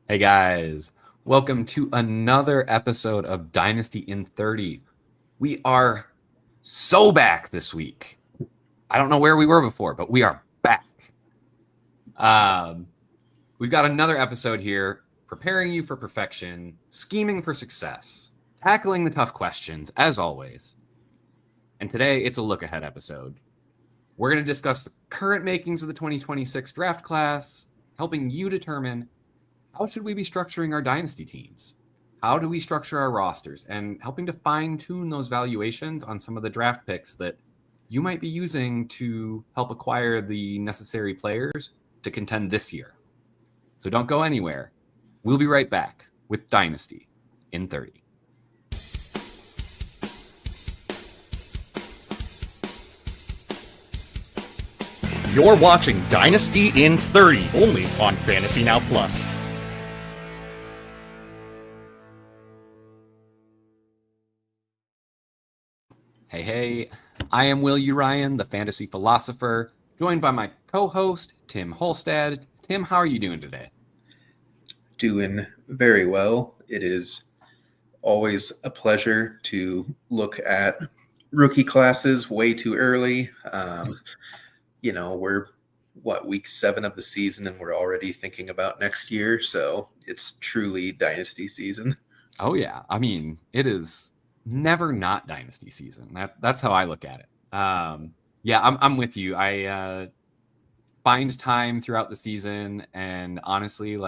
Hey guys, welcome to another episode of Dynasty in 30. We are so back this week. I don't know where we were before, but we are back. We've got another episode here, preparing you for perfection, scheming for success, tackling the tough questions, as always. And today, it's a look-ahead episode. We're going to discuss the current makings of the 2026 draft class, helping you determine how should we be structuring our dynasty teams? How do we structure our rosters? And helping to fine-tune those valuations on some of the draft picks that you might be using to help acquire the necessary players to contend this year. So don't go anywhere. We'll be right back with Dynasty in 30. You're watching Dynasty in 30, only on Fantasy Now Plus. Hey, I am Will Ryan, the fantasy philosopher, joined by my co-host, Tim Holstad. Tim, how are you doing today? Doing very well. It is always a pleasure to look at rookie classes way too early. We're week 7 of the season, and we're already thinking about next year. So it's truly dynasty season. Oh yeah, I mean, it is never not dynasty season. That's how I look at it. I'm with you. I find time throughout the season, and honestly,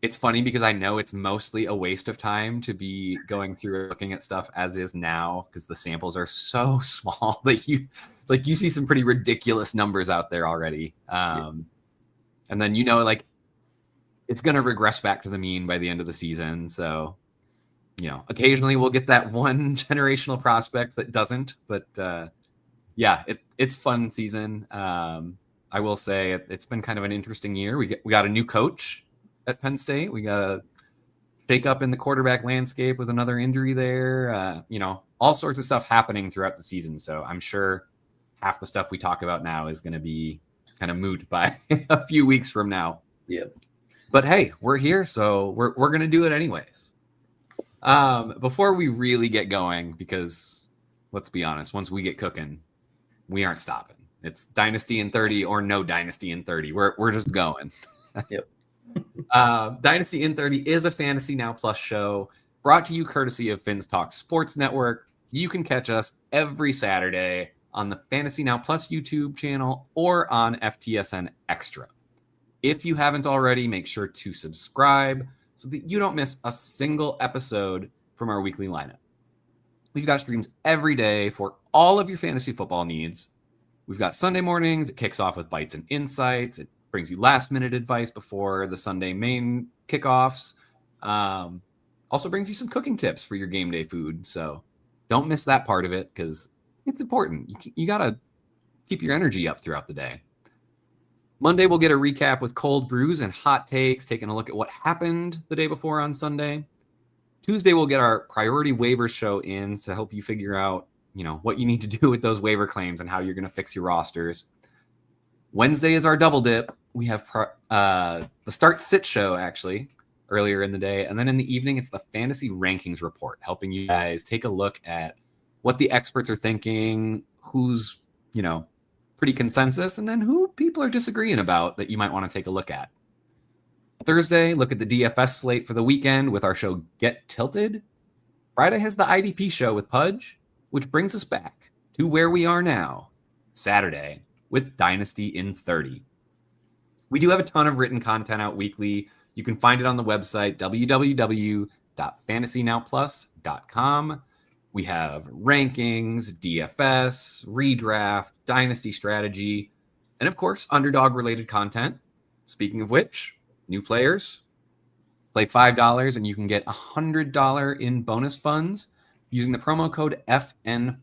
it's funny because I know it's mostly a waste of time to be going through looking at stuff as is now, because the samples are so small that you see some pretty ridiculous numbers out there already. And then it's going to regress back to the mean by the end of the season. So, occasionally we'll get that one generational prospect that doesn't, but it's fun season. I will say it's been kind of an interesting year. We got a new coach at Penn State. We got a shake up in the quarterback landscape with another injury there. All sorts of stuff happening throughout the season. So I'm sure half the stuff we talk about now is going to be kind of moot by a few weeks from now. Yeah. But hey, we're here, so we're going to do it anyways. Before we really get going, because let's be honest, once we get cooking, we aren't stopping. It's Dynasty in 30 or no Dynasty in 30. We're just going. Yep. Dynasty in 30 is a Fantasy Now Plus show brought to you courtesy of Fins Talk Sports Network. You can catch us every Saturday on the Fantasy Now Plus YouTube channel or on FTSN Extra. If you haven't already, make sure to subscribe so that you don't miss a single episode from our weekly lineup. We've got streams every day for all of your fantasy football needs. We've got Sunday mornings. It kicks off with Bites and Insights. It brings you last-minute advice before the Sunday main kickoffs. Also brings you some cooking tips for your game day food. So don't miss that part of it because it's important. You got to keep your energy up throughout the day. Monday, we'll get a recap with cold brews and hot takes, taking a look at what happened the day before on Sunday. Tuesday, we'll get our priority waiver show in to help you figure out, what you need to do with those waiver claims and how you're going to fix your rosters. Wednesday is our double dip. We have the Start Sit show, actually, earlier in the day. And then in the evening, it's the Fantasy Rankings Report, helping you guys take a look at what the experts are thinking, who's, pretty consensus, and then who people are disagreeing about that you might want to take a look at. Thursday, look at the DFS slate for the weekend with our show Get Tilted. Friday has the IDP show with Pudge, which brings us back to where we are now, Saturday, with Dynasty in 30. We do have a ton of written content out weekly. You can find it on the website, www.fantasynowplus.com. We have rankings, DFS, redraft, dynasty strategy, and of course, underdog-related content. Speaking of which, new players, play $5 and you can get $100 in bonus funds using the promo code FN+.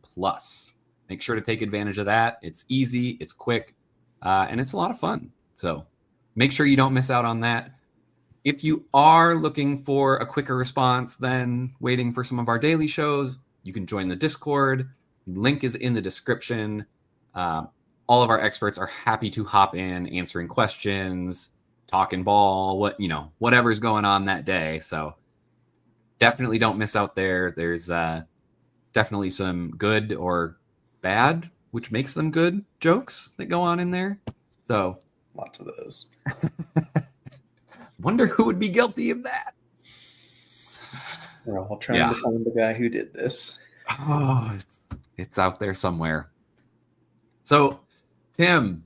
Make sure to take advantage of that. It's easy, it's quick, and it's a lot of fun. So make sure you don't miss out on that. If you are looking for a quicker response than waiting for some of our daily shows, you can join the Discord. Link is in the description. All of our experts are happy to hop in, answering questions, talking ball, whatever's going on that day. So definitely don't miss out there. There's definitely some good or bad, which makes them good jokes that go on in there. So lots of those. Wonder who would be guilty of that. We're all trying to find the guy who did this. Oh, it's out there somewhere. So, Tim,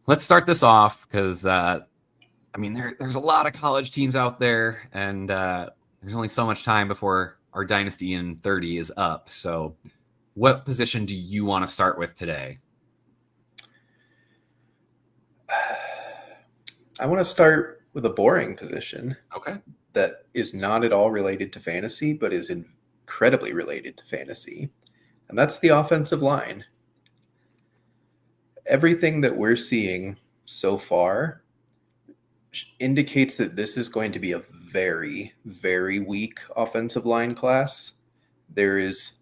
let's start this off because, there's a lot of college teams out there, and there's only so much time before our Dynasty in 30 is up. So, what position do you want to start with today? I want to start with a boring position. Okay. That is not at all related to fantasy, but is incredibly related to fantasy. And that's the offensive line. Everything that we're seeing so far indicates that this is going to be a very, very weak offensive line class. There is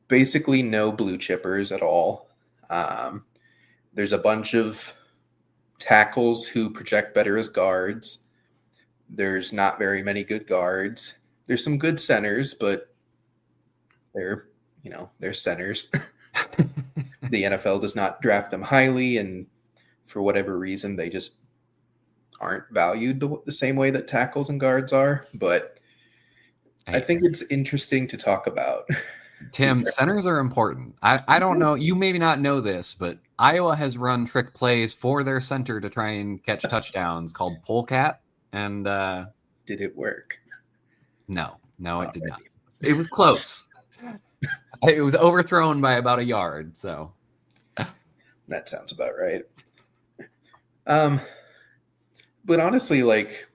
basically no blue chippers at all. There's a bunch of tackles who project better as guards. There's not very many good guards. There's some good centers, but they're centers. The NFL does not draft them highly, and for whatever reason, they just aren't valued the same way that tackles and guards are. But I think it's interesting to talk about. Tim, centers are important. I don't know. You maybe not know this, but Iowa has run trick plays for their center to try and catch touchdowns called polecat. And did it work? No, it did not. It was close. It was overthrown by about a yard. So that sounds about right. But honestly, like,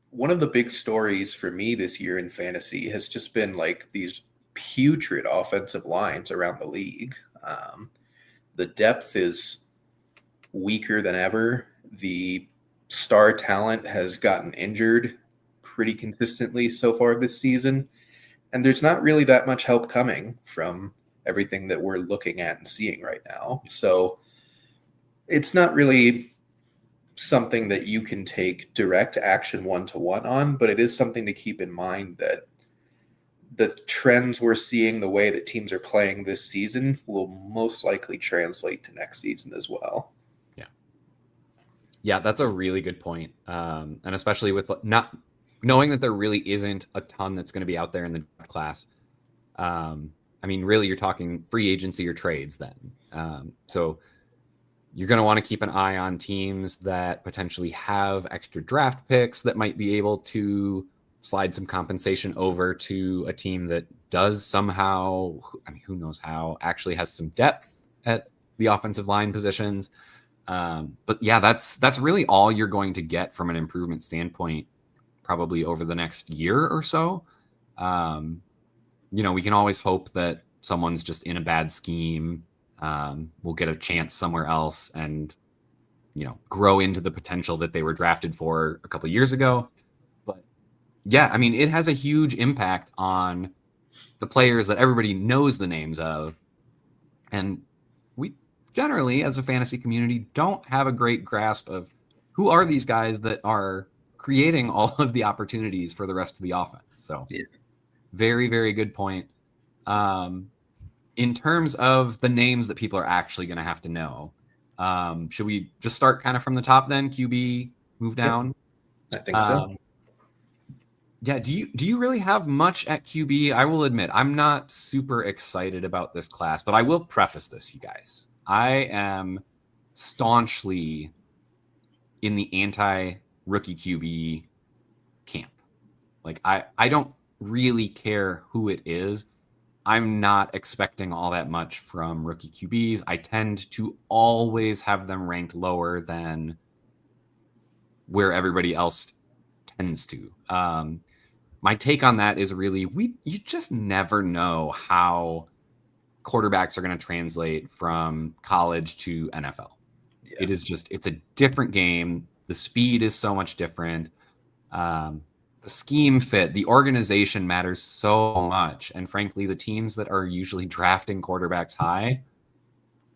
one of the big stories for me this year in fantasy has just been like these putrid offensive lines around the league. The depth is weaker than ever. The star talent has gotten injured pretty consistently so far this season. And there's not really that much help coming from everything that we're looking at and seeing right now. So it's not really something that you can take direct action one-to-one on, but it is something to keep in mind that the trends we're seeing, the way that teams are playing this season, will most likely translate to next season as well. Yeah, that's a really good point. And especially with not knowing that there really isn't a ton that's going to be out there in the class. Really, you're talking free agency or trades then. So you're going to want to keep an eye on teams that potentially have extra draft picks that might be able to slide some compensation over to a team that does somehow, who knows how, actually has some depth at the offensive line positions. But yeah, that's really all you're going to get from an improvement standpoint, probably over the next year or so. We can always hope that someone's just in a bad scheme, will get a chance somewhere else and, grow into the potential that they were drafted for a couple of years ago. But yeah, it has a huge impact on the players that everybody knows the names of. And we generally, as a fantasy community, don't have a great grasp of who are these guys that are creating all of the opportunities for the rest of the offense. So very, very good point. In terms of the names that people are actually going to have to know, should we just start kind of from the top then? QB, move down? I think so. Yeah, do you really have much at QB? I will admit, I'm not super excited about this class, but I will preface this, you guys. I am staunchly in the anti-rookie QB camp. Like, I don't really care who it is. I'm not expecting all that much from rookie QBs. I tend to always have them ranked lower than where everybody else tends to. My take on that is really, you just never know how quarterbacks are going to translate from college to NFL. Yeah. It's a different game. The speed is so much different. The scheme fit, the organization matters so much. And frankly, the teams that are usually drafting quarterbacks high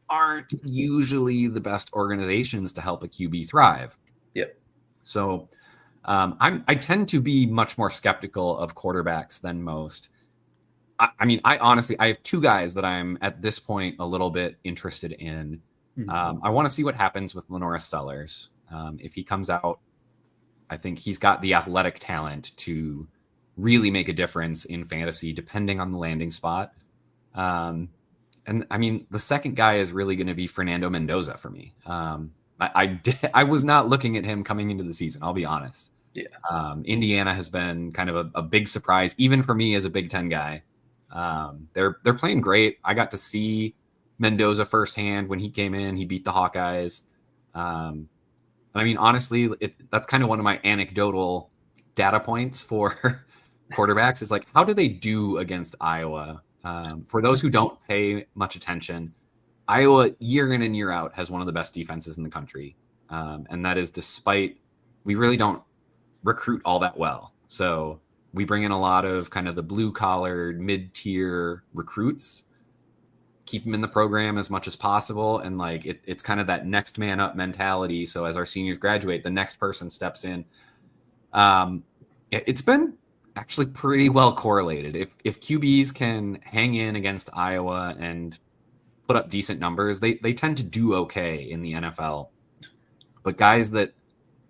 aren't usually the best organizations to help a QB thrive. Yep. So I tend to be much more skeptical of quarterbacks than most. I mean, I honestly, I have two guys that I'm at this point a little bit interested in. I want to see what happens with Lenora Sellers. If he comes out, I think he's got the athletic talent to really make a difference in fantasy, depending on the landing spot. And I mean, the second guy is really going to be Fernando Mendoza for me. I was not looking at him coming into the season. I'll be honest. Yeah. Indiana has been kind of a big surprise, even for me as a Big Ten guy. They're playing great. I got to see Mendoza firsthand when he came in. He beat the Hawkeyes. And I mean, honestly, that's kind of one of my anecdotal data points for quarterbacks. Is like, how do they do against Iowa? For those who don't pay much attention, Iowa year in and year out has one of the best defenses in the country. And that is despite we really don't recruit all that well. So we bring in a lot of kind of the blue-collared, mid-tier recruits, keep them in the program as much as possible. And like it's kind of that next man up mentality. So as our seniors graduate, the next person steps in. It's been actually pretty well correlated. If QBs can hang in against Iowa and put up decent numbers, they tend to do okay in the NFL. But guys that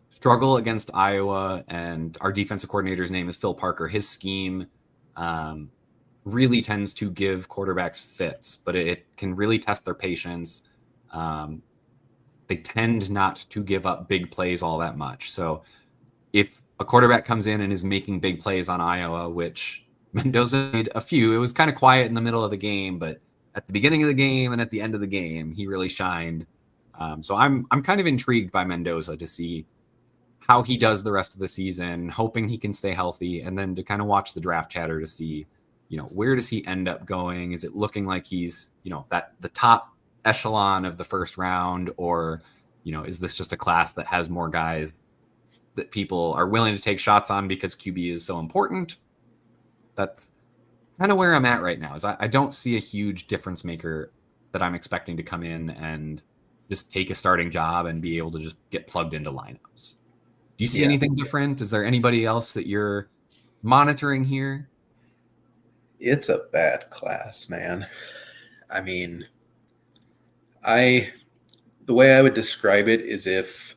struggle against Iowa, and our defensive coordinator's name is Phil Parker, his scheme really tends to give quarterbacks fits, but it can really test their patience. They tend not to give up big plays all that much. So if a quarterback comes in and is making big plays on Iowa, which Mendoza made a few, it was kind of quiet in the middle of the game, but at the beginning of the game and at the end of the game, he really shined. So I'm kind of intrigued by Mendoza to see how he does the rest of the season, hoping he can stay healthy, and then to kind of watch the draft chatter to see, where does he end up going? Is it looking like he's, that the top echelon of the first round, or, is this just a class that has more guys that people are willing to take shots on because QB is so important? That's kind of where I'm at right now. Is I don't see a huge difference maker that I'm expecting to come in and just take a starting job and be able to just get plugged into lineups. Do you see anything different? Is there anybody else that you're monitoring here? It's a bad class, man. I mean, the way I would describe it is if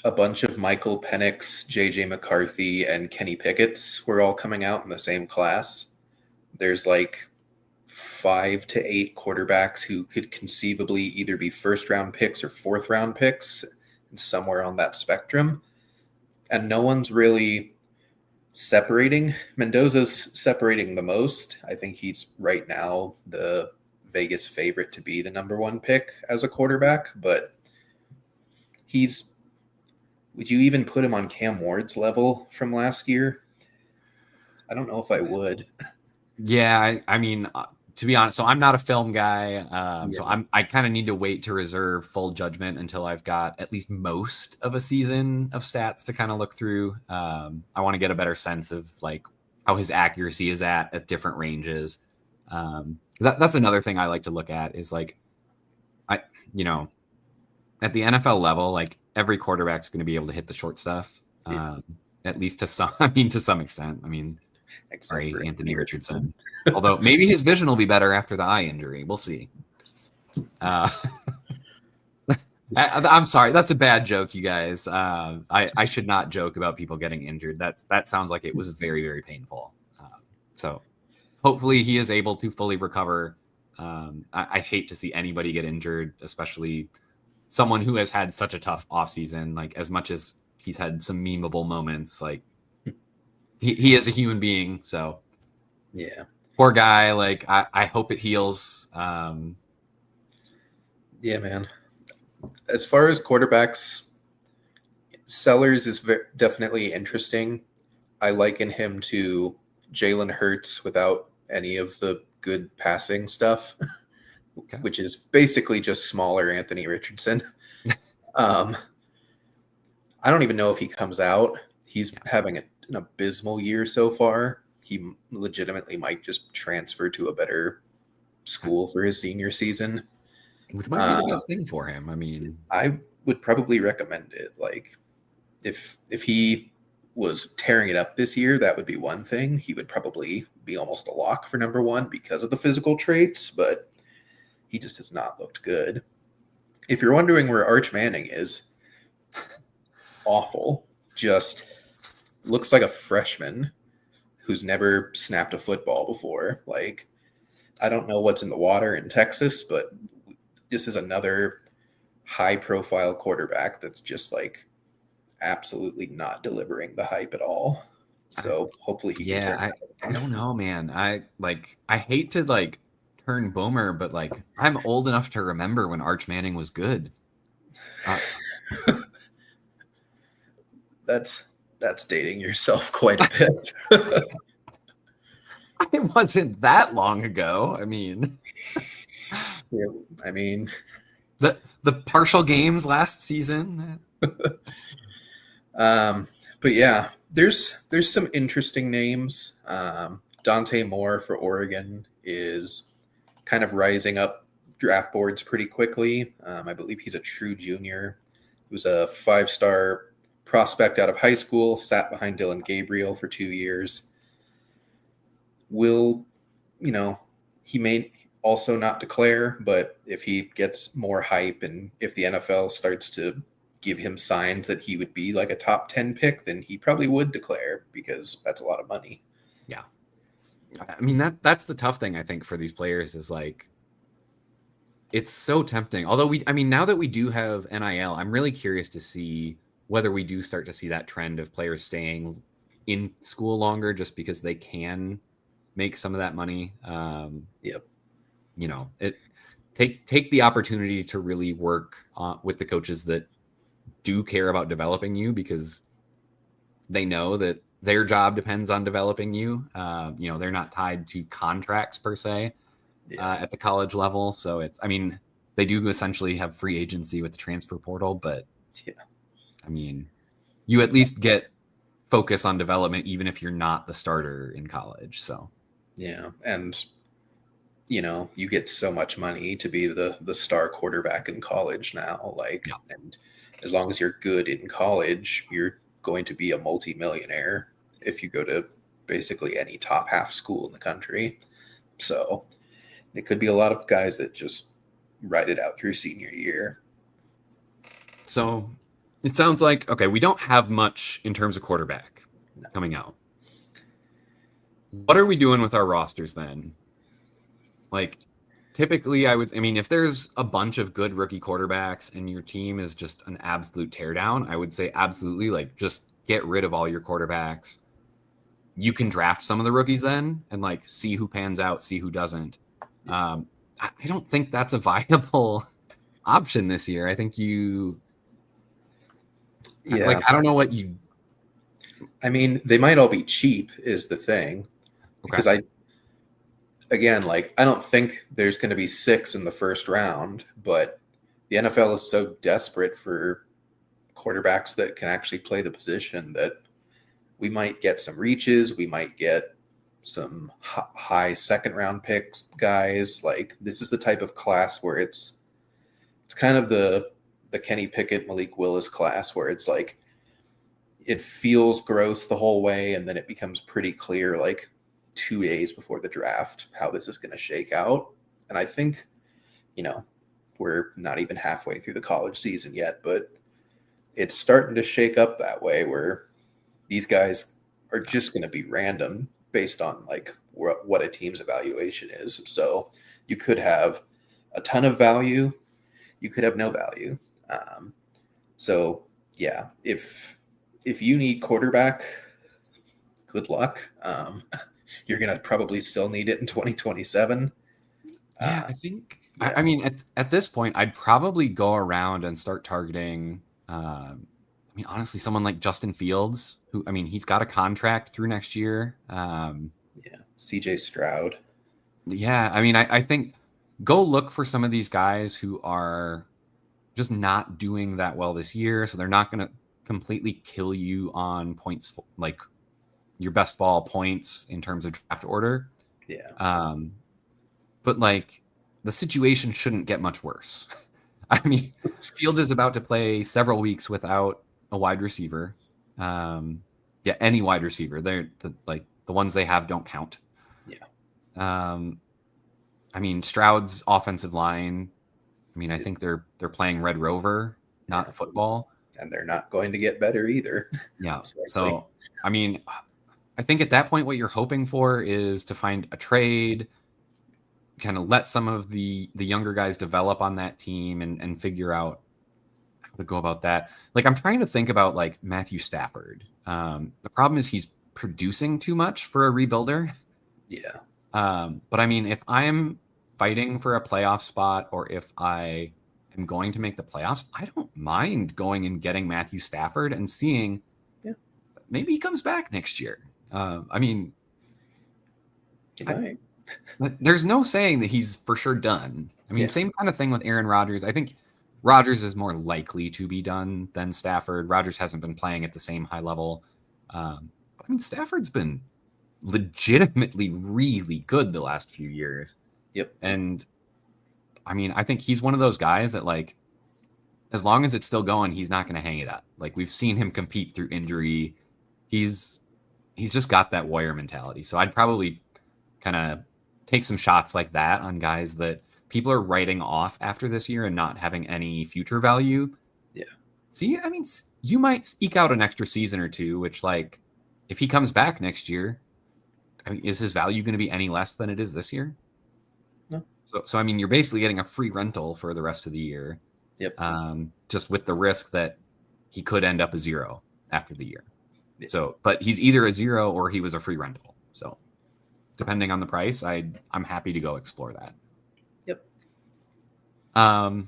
a bunch of Michael Penix, JJ McCarthy, and Kenny Pickett's were all coming out in the same class. There's like 5 to 8 quarterbacks who could conceivably either be first-round picks or fourth-round picks, and somewhere on that spectrum. And no one's really separating. Mendoza's separating the most. I think he's right now the Vegas favorite to be the number 1 pick as a quarterback, but would you even put him on Cam Ward's level from last year? I don't know if I would. Yeah, I mean, to be honest, so I'm not a film guy. So I kind of need to wait to reserve full judgment until I've got at least most of a season of stats to kind of look through. I want to get a better sense of like how his accuracy is at different ranges. That's another thing I like to look at is like, at the NFL level, like every quarterback's going to be able to hit the short stuff, at least to some extent. I mean, sorry, Anthony Richardson. Although maybe his vision will be better after the eye injury. We'll see. I'm sorry. That's a bad joke, you guys. I should not joke about people getting injured. That sounds like it was very, very painful. So hopefully he is able to fully recover. I hate to see anybody get injured, especially someone who has had such a tough offseason. Like, as much as he's had some memeable moments, like he is a human being. So yeah. Poor guy. Like, I hope it heals. Yeah, man. As far as quarterbacks, Sellers is definitely interesting. I liken him to Jalen Hurts without any of the good passing stuff, Okay. which is basically just smaller Anthony Richardson. I don't even know if he comes out. He's having an abysmal year so far. He legitimately might just transfer to a better school for his senior season. Which might be the best thing for him. I mean, I would probably recommend it. Like if he was tearing it up this year, that would be one thing. He would probably be almost a lock for number one because of the physical traits, but he just has not looked good. If you're wondering where Arch Manning is, awful. Just looks like a freshman who's never snapped a football before. Like, I don't know what's in the water in Texas, but this is another high profile quarterback that's just like absolutely not delivering the hype at all. So hopefully he can I don't know, man. I hate to like turn boomer, but like I'm old enough to remember when Arch Manning was good. That's dating yourself quite a bit. It wasn't that long ago. I mean, yeah, I mean the partial games last season. But yeah, there's some interesting names. Dante Moore for Oregon is kind of rising up draft boards pretty quickly. I believe he's a true junior. He was a 5-star prospect out of high school, sat behind Dylan Gabriel for 2 years. He may also not declare, but if he gets more hype and if the NFL starts to give him signs that he would be like a top 10 pick, then he probably would declare because that's a lot of money. Yeah. I mean, that's the tough thing, I think, for these players is like, it's so tempting. Although now that we do have NIL, I'm really curious to see whether we do start to see that trend of players staying in school longer just because they can make some of that money. Yep. Take the opportunity to really work with the coaches that do care about developing you because they know that their job depends on developing you. They're not tied to contracts per se at the college level. So they do essentially have free agency with the transfer portal, but you at least get focus on development, even if you're not the starter in college. So, yeah. And, you get so much money to be the star quarterback in college now. And as long as you're good in college, you're going to be a multimillionaire if you go to basically any top half school in the country. So it could be a lot of guys that just ride it out through senior year. So it sounds like, okay, we don't have much in terms of quarterback coming out. What are we doing with our rosters then? Like, typically, if there's a bunch of good rookie quarterbacks and your team is just an absolute teardown, I would say absolutely, like, just get rid of all your quarterbacks. You can draft some of the rookies then and, like, see who pans out, see who doesn't. I don't think that's a viable option this year. I think I don't know what you... they might all be cheap is the thing. Because I don't think there's going to be 6 in the first round, but the NFL is so desperate for quarterbacks that can actually play the position that we might get some reaches. We might get some high second round picks guys. Like, this is the type of class where it's kind of the Kenny Pickett, Malik Willis class where it's like, it feels gross the whole way. And then it becomes pretty clear, like 2 days before the draft, how this is going to shake out. And I think, we're not even halfway through the college season yet, but it's starting to shake up that way where these guys are just going to be random based on like what a team's evaluation is. So you could have a ton of value. You could have no value. So yeah, if you need quarterback, good luck. You're going to probably still need it in 2027. Yeah, I think, yeah. At this point, I'd probably go around and start targeting, honestly, someone like Justin Fields, who, he's got a contract through next year. CJ Stroud. Yeah, I think go look for some of these guys who are just not doing that well this year. So they're not going to completely kill you on points, like your best ball points in terms of draft order. Yeah. But like the situation shouldn't get much worse. I mean, Fields is about to play several weeks without a wide receiver. Any wide receiver. They're the ones they have don't count. Yeah. I mean, Stroud's offensive line. I mean, I think they're playing Red Rover, not football, and they're not going to get better either. Yeah. So, I mean, I think at that point, what you're hoping for is to find a trade, kind of let some of the younger guys develop on that team and figure out how to go about that. Like, I'm trying to think about like Matthew Stafford. The problem is he's producing too much for a rebuilder. Yeah. But I mean, if I'm fighting for a playoff spot, or if I am going to make the playoffs, I don't mind going and getting Matthew Stafford and seeing maybe he comes back next year. I mean, there's no saying that he's for sure done. I mean, same kind of thing with Aaron Rodgers. I think Rodgers is more likely to be done than Stafford. Rodgers hasn't been playing at the same high level. But I mean, Stafford's been legitimately really good the last few years. Yep. And I mean, I think he's one of those guys that, like, as long as it's still going, he's not going to hang it up. Like, we've seen him compete through injury. He's just got that warrior mentality. So I'd probably kind of take some shots like that on guys that people are writing off after this year and not having any future value. Yeah. See, I mean, you might eke out an extra season or two, which, like, if he comes back next year, I mean, is his value going to be any less than it is this year? No. So I mean, you're basically getting a free rental for the rest of the year. Yep. Just with the risk that he could end up a zero after the year. Yep. So, but he's either a zero or he was a free rental. So, depending on the price, I'm happy to go explore that. Yep. All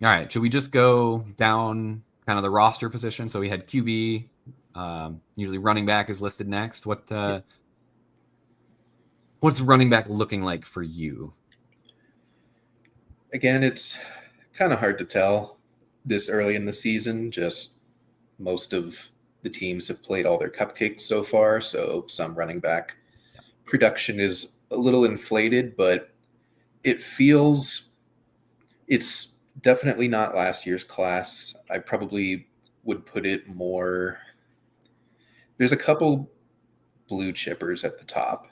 right. Should we just go down kind of the roster position? So we had QB. Usually running back is listed next. What's running back looking like for you? Again, it's kind of hard to tell this early in the season. Just most of the teams have played all their cupcakes so far, so some running back production is a little inflated, but it's definitely not last year's class. I probably would put it more. There's a couple blue chippers at the top.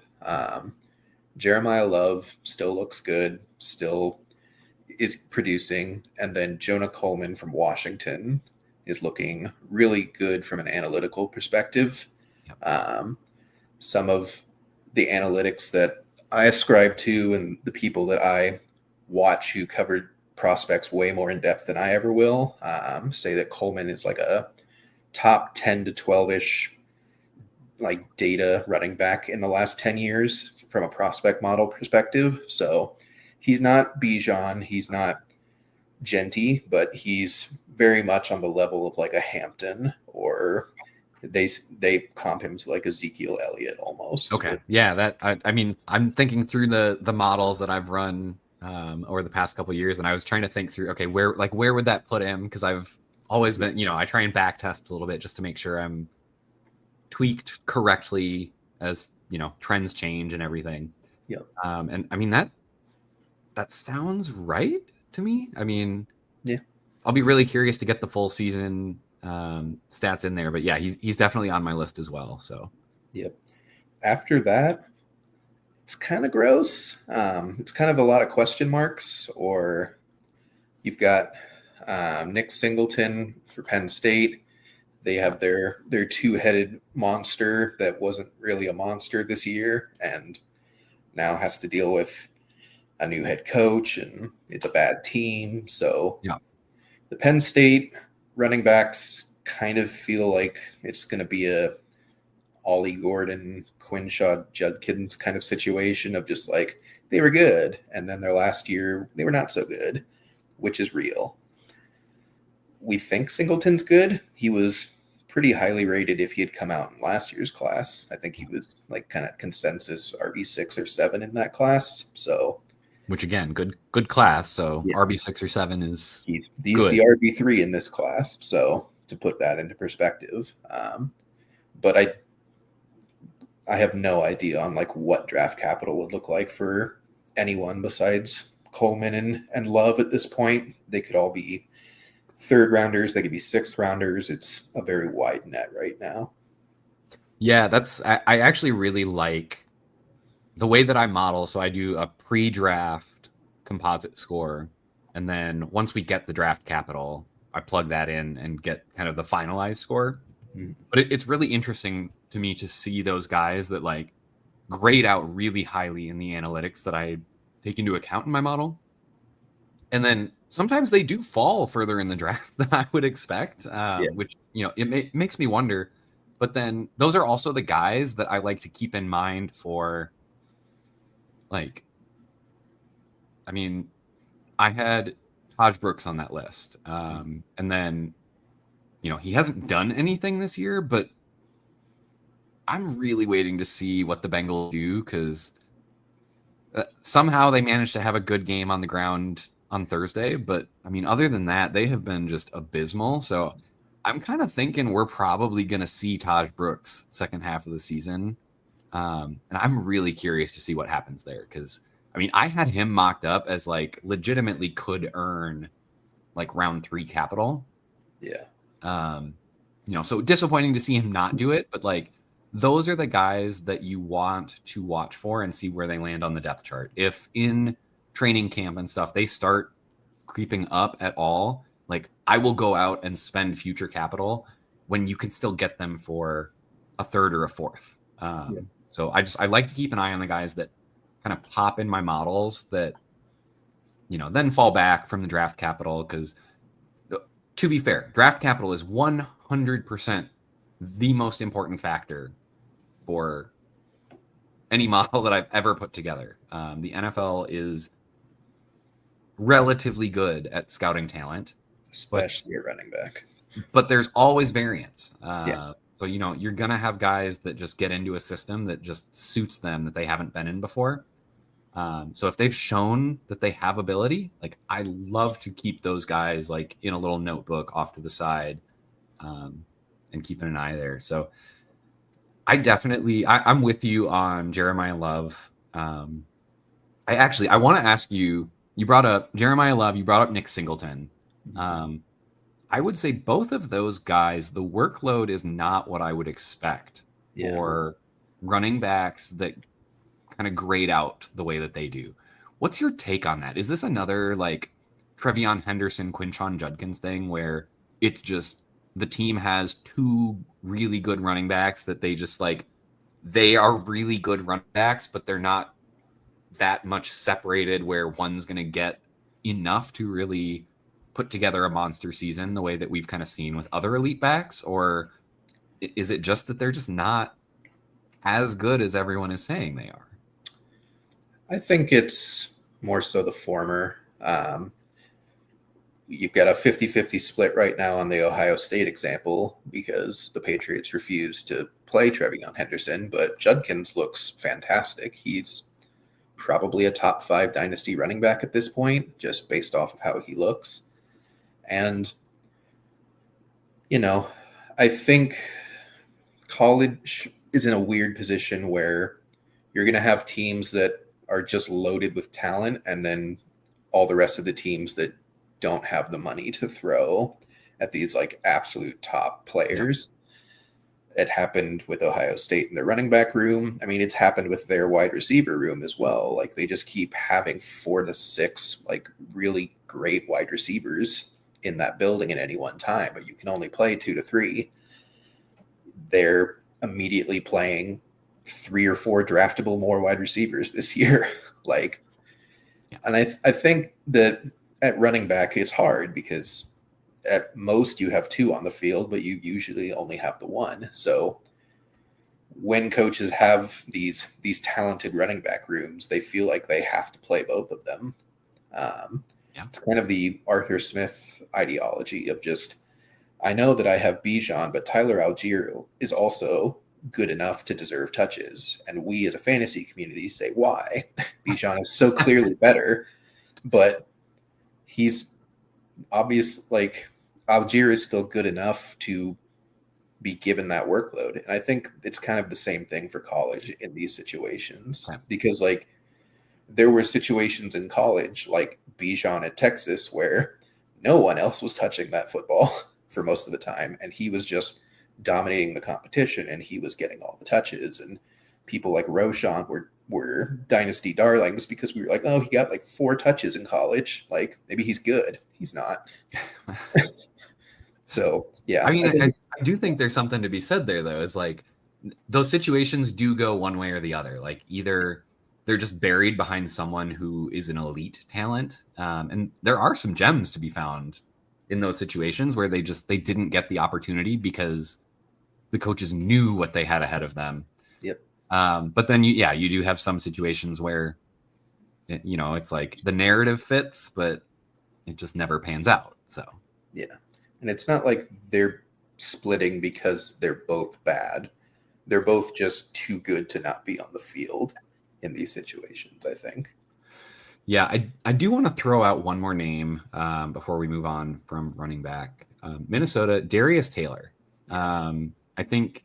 Jeremiah Love still looks good, still is producing. And then Jonah Coleman from Washington is looking really good from an analytical perspective. Yep. Some of the analytics that I ascribe to and the people that I watch who covered prospects way more in depth than I ever will say that Coleman is like a top 10 to 12-ish like data running back in the last 10 years from a prospect model perspective. So he's not Bijan, he's not Genty, but he's very much on the level of like a Hampton, or they comp him to like Ezekiel Elliott almost. Okay. Yeah. That, I mean, I'm thinking through the models that I've run over the past couple of years, and I was trying to think through, okay, where would that put him? Cause I've always been, I try and back test a little bit just to make sure I'm tweaked correctly as trends change and everything. Yep. And I mean that sounds right to me. I mean, yeah, I'll be really curious to get the full season stats in there, but yeah, he's definitely on my list as well. So yep. After that, it's kind of gross. It's kind of a lot of question marks. Or you've got Nick Singleton for Penn State. They have their two-headed monster that wasn't really a monster this year and now has to deal with a new head coach, and it's a bad team. So yeah, the Penn State running backs kind of feel like it's going to be a Ollie Gordon, Quinshaw Judkins kind of situation of just like they were good, and then their last year they were not so good, which is real. We think Singleton's good. He was pretty highly rated if he had come out in last year's class. I think he was like kind of consensus RB6 or 7 in that class. So, which again, good class. So yeah. RB6 or 7 is he's the RB3 in this class. So to put that into perspective, but I have no idea on like what draft capital would look like for anyone besides Coleman and Love at this point. They could all be third rounders. They could be sixth rounders. It's a very wide net right now. Yeah, I actually really like the way that I model. So I do a pre-draft composite score, and then once we get the draft capital, I plug that in and get kind of the finalized score. But it's really interesting to me to see those guys that like grade out really highly in the analytics that I take into account in my model. And then sometimes they do fall further in the draft than I would expect, which, it makes me wonder. But then those are also the guys that I like to keep in mind for, like, I mean, I had Taj Brooks on that list. And then, he hasn't done anything this year, but I'm really waiting to see what the Bengals do, because somehow they managed to have a good game on the ground on Thursday. But, I mean, other than that, they have been just abysmal. So I'm kind of thinking we're probably going to see Taj Brooks second half of the season. And I'm really curious to see what happens there, because, I mean, I had him mocked up as, like, legitimately could earn, like, round 3 capital. Yeah. So disappointing to see him not do it, but, like, those are the guys that you want to watch for and see where they land on the depth chart. If in training camp and stuff they start creeping up at all, like, I will go out and spend future capital when you can still get them for a third or a fourth. So I like to keep an eye on the guys that kind of pop in my models that, then fall back from the draft capital, because to be fair, draft capital is 100% the most important factor for any model that I've ever put together. The NFL is relatively good at scouting talent, especially at running back. But there's always variance. So, you're going to have guys that just get into a system that just suits them that they haven't been in before. So if they've shown that they have ability, like, I love to keep those guys, like, in a little notebook off to the side, and keeping an eye there. So I'm with you on Jeremiah Love. I want to ask you, you brought up Jeremiah Love, you brought up Nick Singleton. I would say both of those guys, the workload is not what I would expect for running backs that kind of grade out the way that they do. What's your take on that? Is this another, like, Trevion Henderson, Quinshon Judkins thing where it's just the team has two really good running backs that they just, like, they are really good running backs, but they're not that much separated where one's going to get enough to really put together a monster season the way that we've kind of seen with other elite backs? Or is it just that they're just not as good as everyone is saying they are? I think it's more so the former. You've got a 50-50 split right now on the Ohio State example because the Patriots refuse to play Trevion Henderson, but Judkins looks fantastic. He's probably a top 5 dynasty running back at this point, just based off of how he looks. And, I think college is in a weird position where you're going to have teams that are just loaded with talent, and then all the rest of the teams that don't have the money to throw at these, like, absolute top players. It happened with Ohio State in their running back room. I mean, it's happened with their wide receiver room as well. Like, they just keep having 4 to 6, like, really great wide receivers in that building at any one time, but you can only play 2 to 3. They're immediately playing 3 or 4 draftable more wide receivers this year. And I think that at running back, it's hard because at most you have 2 on the field, but you usually only have the 1. So when coaches have these talented running back rooms, they feel like they have to play both of them. It's kind of the Arthur Smith ideology of just, I know that I have Bijan, but Tyler Algier is also good enough to deserve touches. And we as a fantasy community say, why? Bijan is so clearly better, but he's obvious, like, Algier is still good enough to be given that workload. And I think it's kind of the same thing for college in these situations, because, like, there were situations in college like Bijan at Texas where no one else was touching that football for most of the time, and he was just dominating the competition, and he was getting all the touches. And people like Roshan were dynasty darlings because we were like, oh, he got like 4 touches in college. Like maybe he's good. He's not. So yeah, I mean, I do think there's something to be said there, though. Is like those situations do go one way or the other. Like either they're just buried behind someone who is an elite talent, and there are some gems to be found in those situations where they didn't get the opportunity because the coaches knew what they had ahead of them. Yep. But then you do have some situations where it's like the narrative fits, but it just never pans out. So yeah. And it's not like they're splitting because they're both bad. They're both just too good to not be on the field in these situations, I think. Yeah, I do want to throw out one more name before we move on from running back. Minnesota, Darius Taylor. I think,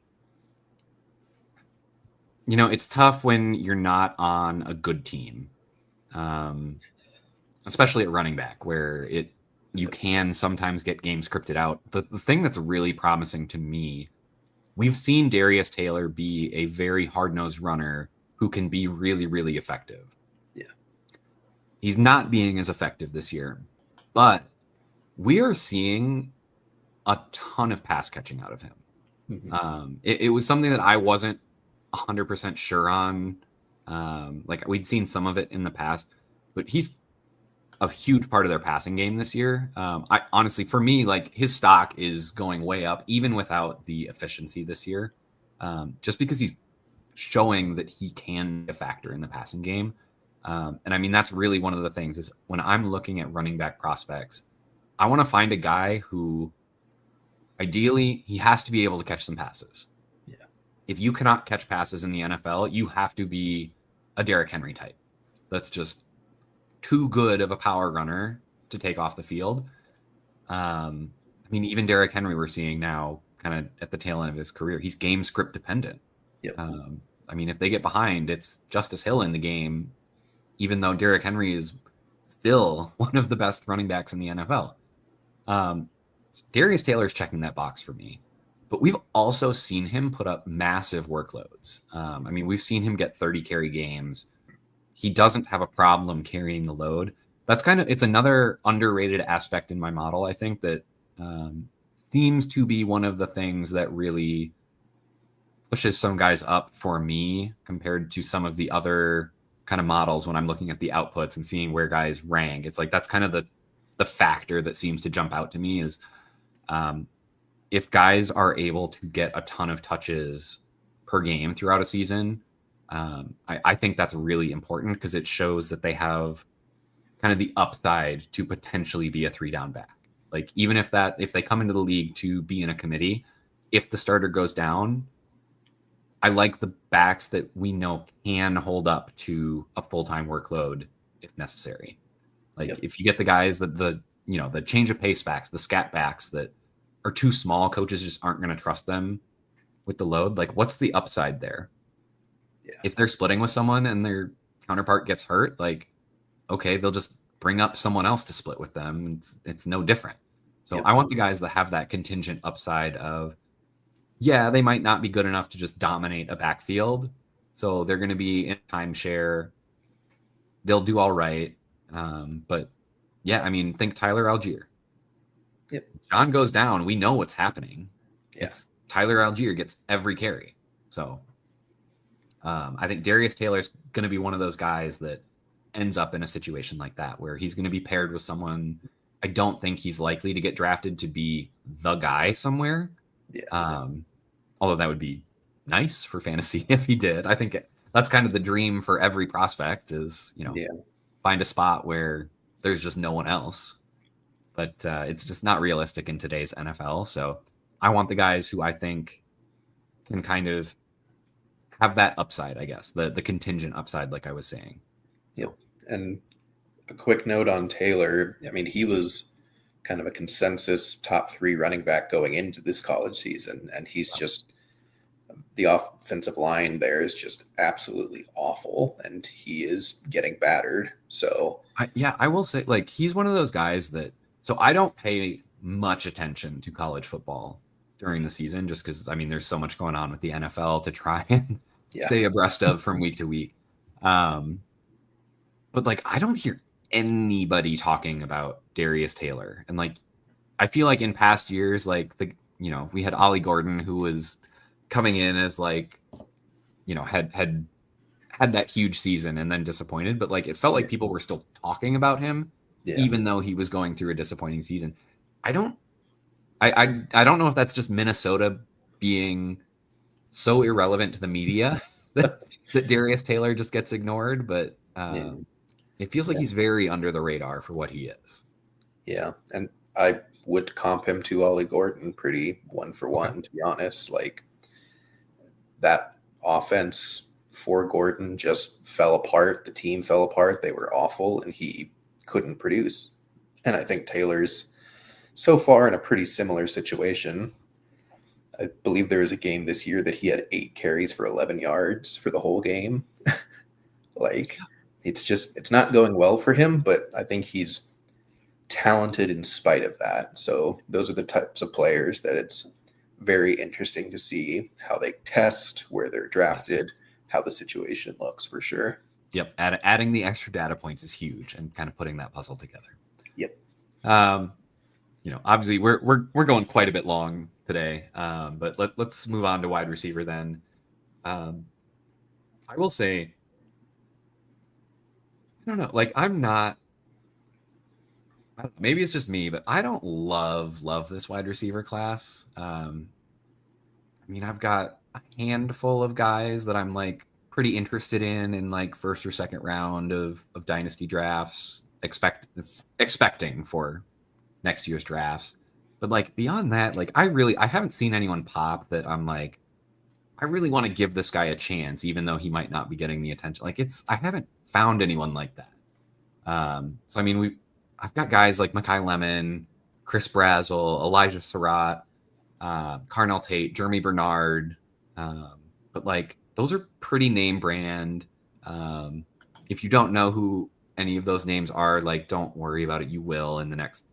it's tough when you're not on a good team, especially at running back, where you can sometimes get games scripted out. The thing that's really promising to me, we've seen Darius Taylor be a very hard-nosed runner who can be really, really effective. Yeah. He's not being as effective this year, but we are seeing a ton of pass catching out of him. Mm-hmm. It was something that I wasn't 100% sure on. Like we'd seen some of it in the past, but he's a huge part of their passing game this year. I honestly, for me, like his stock is going way up, even without the efficiency this year, just because he's showing that he can be a factor in the passing game. And I mean, that's really one of the things is when I'm looking at running back prospects, I want to find a guy who ideally he has to be able to catch some passes. Yeah. If you cannot catch passes in the NFL, you have to be a Derrick Henry type. That's just too good of a power runner to take off the field. I mean, even Derrick Henry we're seeing now kind of at the tail end of his career, he's game script dependent. Yep. I mean, if they get behind, it's Justice Hill in the game, even though Derrick Henry is still one of the best running backs in the NFL. Darius Taylor's checking that box for me, but we've also seen him put up massive workloads. I mean, we've seen him get 30 carry games. He doesn't have a problem carrying the load. That's it's another underrated aspect in my model. I think that seems to be one of the things that really pushes some guys up for me compared to some of the other kind of models when I'm looking at the outputs and seeing where guys rank. It's like, that's kind of the factor that seems to jump out to me is if guys are able to get a ton of touches per game throughout a season, I think that's really important because it shows that they have kind of the upside to potentially be a 3-down back. Like even if they come into the league to be in a committee, if the starter goes down, I like the backs that we know can hold up to a full-time workload if necessary. Like if you get the guys that the change of pace backs, the scat backs that are too small, coaches just aren't going to trust them with the load. Like what's the upside there? Yeah. If they're splitting with someone and their counterpart gets hurt, like, okay, they'll just bring up someone else to split with them. It's no different. So I want the guys that have that contingent upside of, yeah, they might not be good enough to just dominate a backfield. So they're going to be in timeshare. They'll do all right. But yeah, I mean, think Tyler Algier. Yep. John goes down. We know what's happening. Yeah. It's Tyler Algier gets every carry. So I think Darius Taylor's going to be one of those guys that ends up in a situation like that, where he's going to be paired with someone. I don't think he's likely to get drafted to be the guy somewhere. Yeah. Although that would be nice for fantasy if he did. I think that's kind of the dream for every prospect is, find a spot where there's just no one else. But it's just not realistic in today's NFL. So I want the guys who I think can kind of have that upside, I guess, the contingent upside, like I was saying. Yep. And a quick note on Taylor. I mean, he was kind of a consensus top 3 running back going into this college season, and he's just The offensive line there is just absolutely awful, and he is getting battered. So I will say, like, he's one of those guys that, so I don't pay much attention to college football during the season just because, I mean, there's so much going on with the NFL to try and stay abreast of from week to week. But like, I don't hear anybody talking about Darius Taylor. And like, I feel like in past years, like we had Ollie Gordon, who was coming in as like, had that huge season and then disappointed, but like, it felt like people were still talking about him, even though he was going through a disappointing season. I don't know if that's just Minnesota being so irrelevant to the media that Darius Taylor just gets ignored, but it feels like he's very under the radar for what he is. Yeah, and I would comp him to Ollie Gordon pretty one for one, to be honest. Like, that offense for Gordon just fell apart. The team fell apart. They were awful, and he couldn't produce. And I think Taylor's so far in a pretty similar situation. I believe there was a game this year that he had 8 carries for 11 yards for the whole game. Like, it's not going well for him, but I think he's talented in spite of that. So those are the types of players that it's very interesting to see how they test, where they're drafted, how the situation looks, for sure. Yep. Adding the extra data points is huge and kind of putting that puzzle together. Yep. Obviously we're going quite a bit long today. But let's move on to wide receiver then. I will say, I don't know, like, maybe it's just me, but I don't love this wide receiver class. I mean, I've got a handful of guys that I'm like pretty interested in like first or second round of dynasty drafts, expecting for next year's drafts. But like beyond that, like I haven't seen anyone pop that I'm like, I really want to give this guy a chance, even though he might not be getting the attention. Like I haven't found anyone like that. So I mean, I've got guys like Mekhi Lemon, Chris Brazzell, Elijah Surratt, Carnell Tate, Jeremy Bernard. But like, those are pretty name brand. If you don't know who any of those names are, like, don't worry about it. You will in the next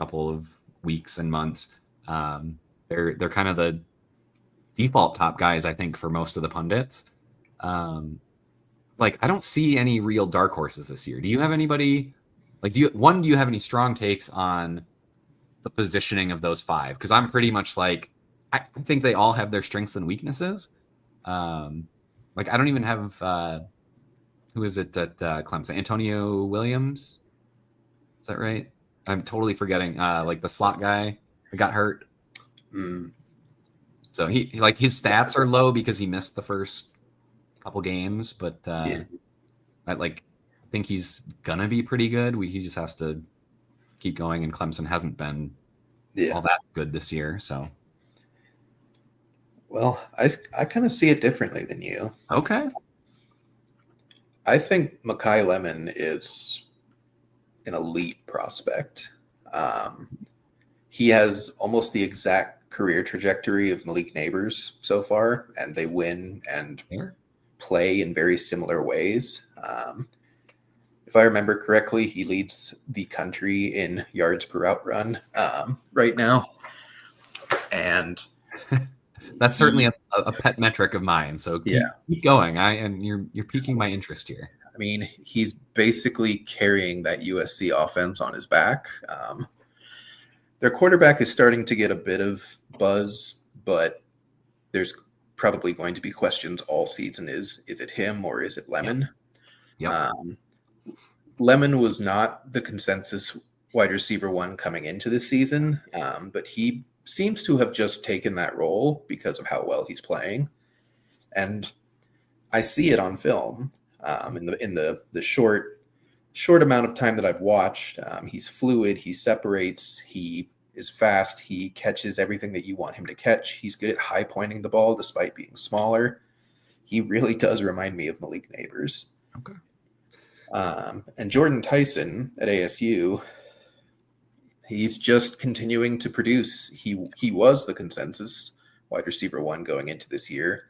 couple of weeks and months. They're kind of the default top guys, I think, for most of the pundits. Like, I don't see any real dark horses this year. Do you have anybody? Like, do you have any strong takes on the positioning of those 5? Because I'm pretty much like, I think they all have their strengths and weaknesses. Like, I don't even have who is it at Clemson? Antonio Williams? Is that right? I'm totally forgetting. Like the slot guy that got hurt. So he like, his stats are low because he missed the first couple games, but I think he's gonna be pretty good. He just has to keep going, and Clemson hasn't been all that good this year. So, well, I kind of see it differently than you. Okay. I think Mekhi Lemon is an elite prospect. He has almost the exact career trajectory of Malik Neighbors so far, and they win and play in very similar ways. If I remember correctly, he leads the country in yards per route run right now. And that's certainly a pet metric of mine. So keep going. And you're piquing my interest here. I mean, he's basically carrying that USC offense on his back. Their quarterback is starting to get a bit of buzz, but there's probably going to be questions all season. Is it him or is it Lemon? Yep. Lemon was not the consensus wide receiver 1 coming into this season, but he seems to have just taken that role because of how well he's playing. And I see it on film in the short amount of time that I've watched. He's fluid, he separates, he is fast, he catches everything that you want him to catch. He's good at high pointing the ball despite being smaller. He really does remind me of Malik Neighbors. Okay. And Jordan Tyson at ASU, he's just continuing to produce. He was the consensus wide receiver one going into this year.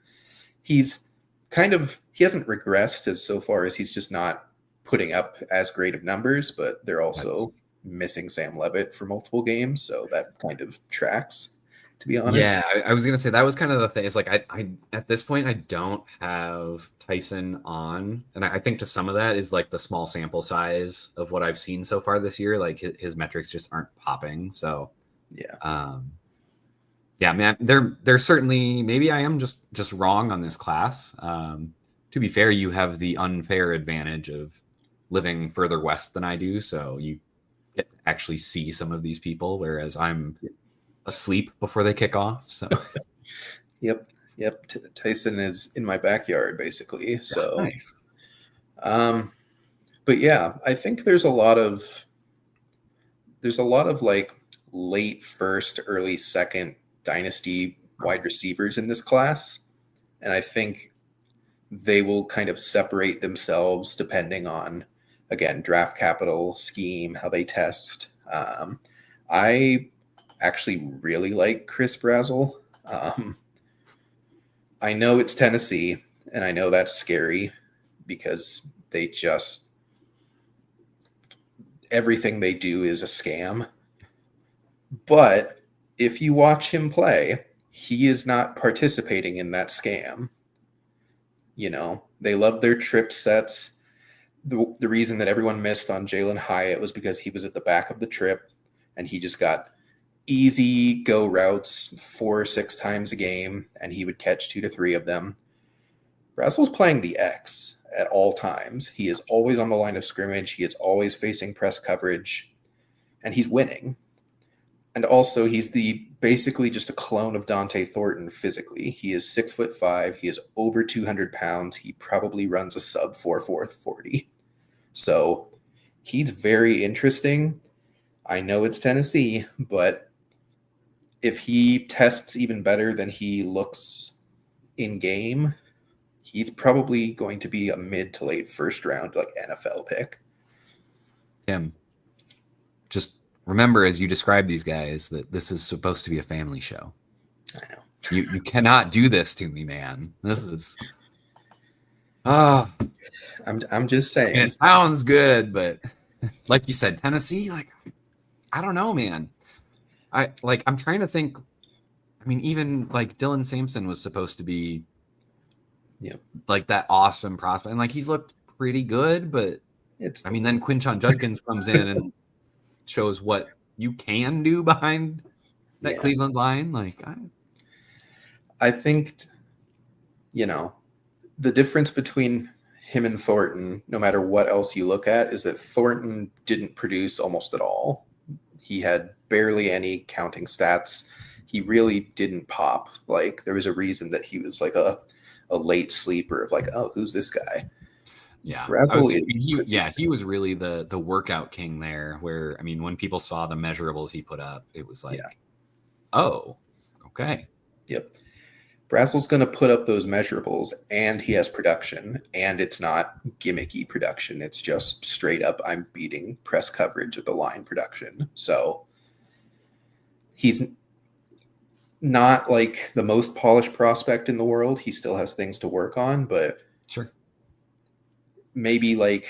He hasn't regressed as so far as he's just not putting up as great of numbers, but they're also missing Sam Levitt for multiple games, so that kind of tracks, to be honest. Yeah, I was gonna say that was kind of the thing. It's like I at this point I don't have Tyson on, and I think to some of that is like the small sample size of what I've seen so far this year. Like his metrics just aren't popping. So yeah, man, they're certainly, maybe I am just wrong on this class. To be fair, you have the unfair advantage of living further west than I do, so you get to actually see some of these people, whereas I'm asleep before they kick off. So Yep. Tyson is in my backyard basically. So nice. But yeah, I think there's a lot of like late first, early second dynasty wide receivers in this class, and I think they will kind of separate themselves depending on, again, draft capital, scheme, how they test. I actually really like Chris Brazzell. I know it's Tennessee, and I know that's scary because everything they do is a scam. But if you watch him play, he is not participating in that scam. They love their trip sets. The reason that everyone missed on Jalen Hyatt was because he was at the back of the trip and he just got easy go routes 4 or 6 times a game, and he would catch 2 to 3 of them. Brazzell's playing the X at all times. He is always on the line of scrimmage. He is always facing press coverage, and he's winning. And also, he's basically just a clone of Dante Thornton physically. He is 6'5". He is over 200 pounds. He probably runs a sub 4.4 40. So he's very interesting. I know it's Tennessee, but if he tests even better than he looks in game, he's probably going to be a mid to late first round like NFL pick. Tim, just remember as you describe these guys that this is supposed to be a family show. I know. You cannot do this to me, man. This is I'm just saying. And it sounds good, but like you said, Tennessee, like I don't know, man. I'm trying to think. I mean, even like Dylan Sampson was supposed to be like that awesome prospect. And like he's looked pretty good, but then Quinshon Judkins comes in and shows what you can do behind that Cleveland line. Like I think, the difference between him and Thornton, no matter what else you look at, is that Thornton didn't produce almost at all. He had barely any counting stats. He really didn't pop. Like there was a reason that he was like a late sleeper of like, oh, who's this guy? Yeah. Brazzell he was really the workout king there, where I mean when people saw the measurables he put up, it was like, oh, okay. Yep. Brazzell's going to put up those measurables, and he has production, and it's not gimmicky production. It's just straight up, I'm beating press coverage of the line production. So he's not like the most polished prospect in the world. He still has things to work on, but sure, maybe like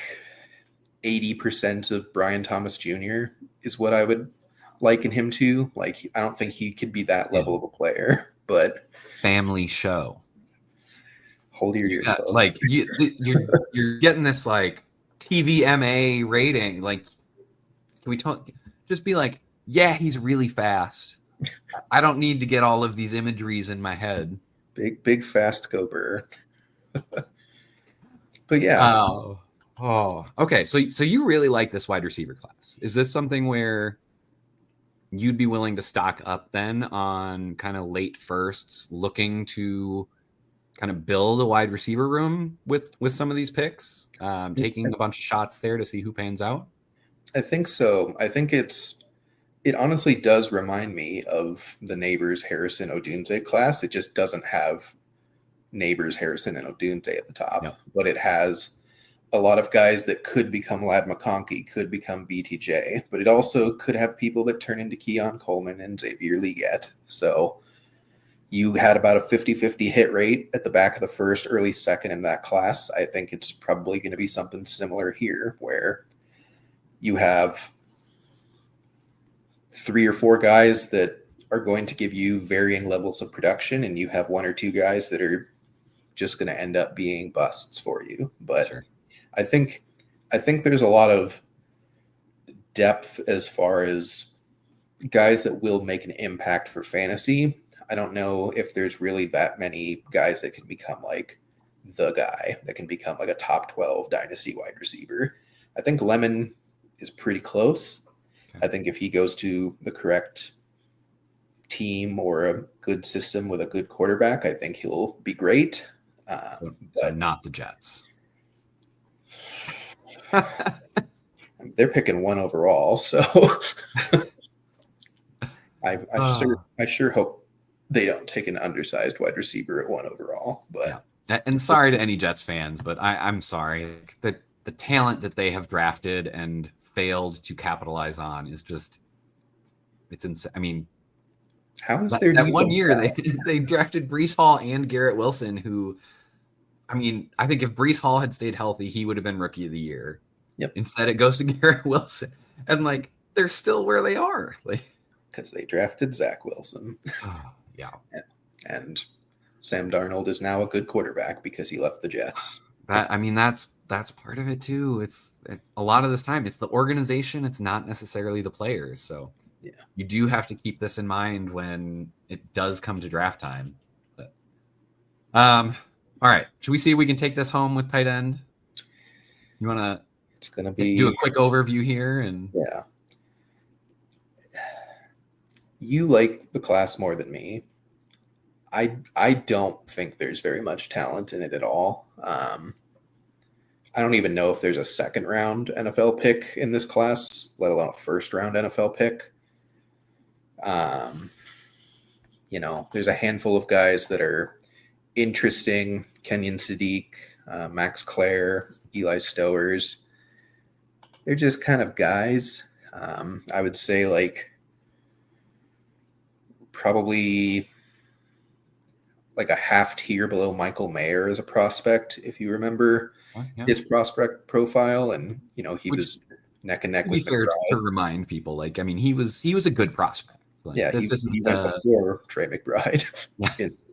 80% of Brian Thomas Jr. is what I would liken him to. Like, I don't think he could be that level of a player, but family show. Hold your ears. Like you're getting this like TVMA rating. Like, can we talk? Just be like, yeah, he's really fast. I don't need to get all of these imageries in my head. Big fast Gober. But yeah. Oh, okay. So you really like this wide receiver class. Is this something where you'd be willing to stock up then on kind of late firsts, looking to kind of build a wide receiver room with some of these picks, taking a bunch of shots there to see who pans out? I think so. I think it honestly does remind me of the Neighbors, Harrison, Odunze class. It just doesn't have Neighbors, Harrison, and Odunze at the top, but it has a lot of guys that could become Ladd McConkey, could become BTJ, but it also could have people that turn into Keon Coleman and Xavier Legette. So You had about a 50-50 hit rate at the back of the first, early second in that class. I think it's probably going to be something similar here, where you have 3 or 4 guys that are going to give you varying levels of production, and you have 1 or 2 guys that are just going to end up being busts for you. But Sure. I think there's a lot of depth as far as guys that will make an impact for fantasy. I don't know if there's really that many guys that can become like the guy that can become like a top 12 dynasty wide receiver. I think Lemon is pretty close. Okay. I think if he goes to the correct team or a good system with a good quarterback, I think he'll be great. So But not the Jets. they're picking 1 overall, so I sure hope they don't take an undersized wide receiver at 1 overall. But And sorry to any Jets fans, but I'm sorry. The talent that they have drafted and failed to capitalize on is just, it's insane. I mean, how is that there one year they drafted Breece Hall and Garrett Wilson, who, I mean, I think if Breece Hall had stayed healthy, he would have been rookie of the year. Yep. Instead, it goes to Garrett Wilson, and like they're still where they are. Like, because they drafted Zach Wilson. Yeah. And Sam Darnold is now a good quarterback because he left the Jets. That's part of it too. A lot of this time, it's the organization. It's not necessarily the players. So yeah, you do have to keep this in mind when it does come to draft time. But, all right. Should we see if we can take this home with tight end? You want to? It's going to be do a quick overview here, and yeah. You like the class more than me. I don't think there's very much talent in it at all. I don't even know if there's a second round NFL pick in this class, let alone a first round NFL pick. There's a handful of guys that are interesting. Kenyon Sadiq, Max Clare, Eli Stowers. They're just kind of guys. I would say like probably like a half tier below Michael Mayer as a prospect, if you remember his prospect profile. And, he was neck and neck with fair McBride. To remind people, like, I mean, he was a good prospect. Like, Yeah, this he went before Trey McBride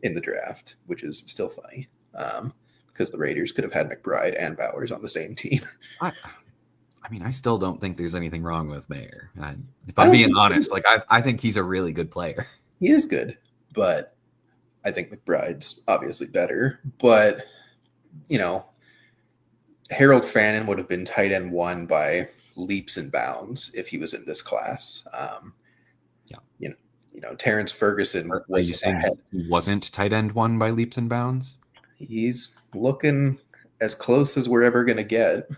in the draft, which is still funny because the Raiders could have had McBride and Bowers on the same team. I still don't think there's anything wrong with Mayer. If I'm being honest, like I think he's a really good player. He is good, but I think McBride's obviously better. But, Harold Fannin would have been tight end 1 by leaps and bounds if he was in this class. Terrence Ferguson. Are you saying he wasn't tight end 1 by leaps and bounds? He's looking as close as we're ever going to get,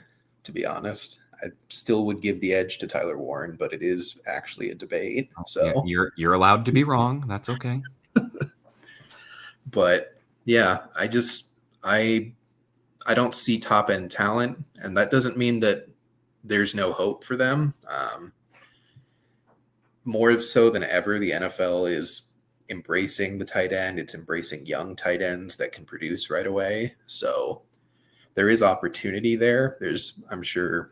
to be honest. I still would give the edge to Tyler Warren, but it is actually a debate. So yeah, you're allowed to be wrong. That's okay. But yeah, I don't see top end talent, and that doesn't mean that there's no hope for them. More so than ever, the NFL is embracing the tight end. It's embracing young tight ends that can produce right away. So there is opportunity there. I'm sure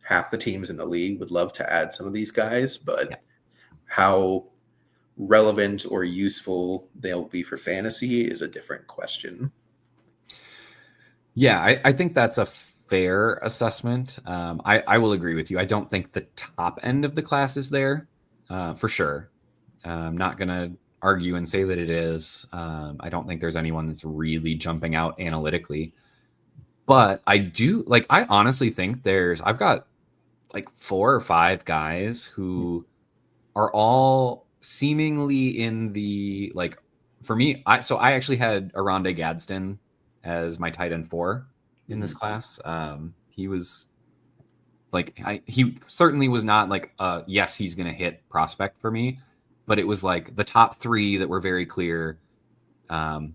half the teams in the league would love to add some of these guys, but how relevant or useful they'll be for fantasy is a different question. Yeah, I think that's a fair assessment. I will agree with you. I don't think the top end of the class is there for sure. I'm not going to argue and say that it is. I don't think there's anyone that's really jumping out analytically. But I honestly think I've got like 4 or 5 guys who are all seemingly in the, like, for me, I actually had Aronde Gadsden as my tight end 4 in this class. He was like, he certainly was not like, yes, he's going to hit prospect for me, but it was like the top 3 that were very clear. I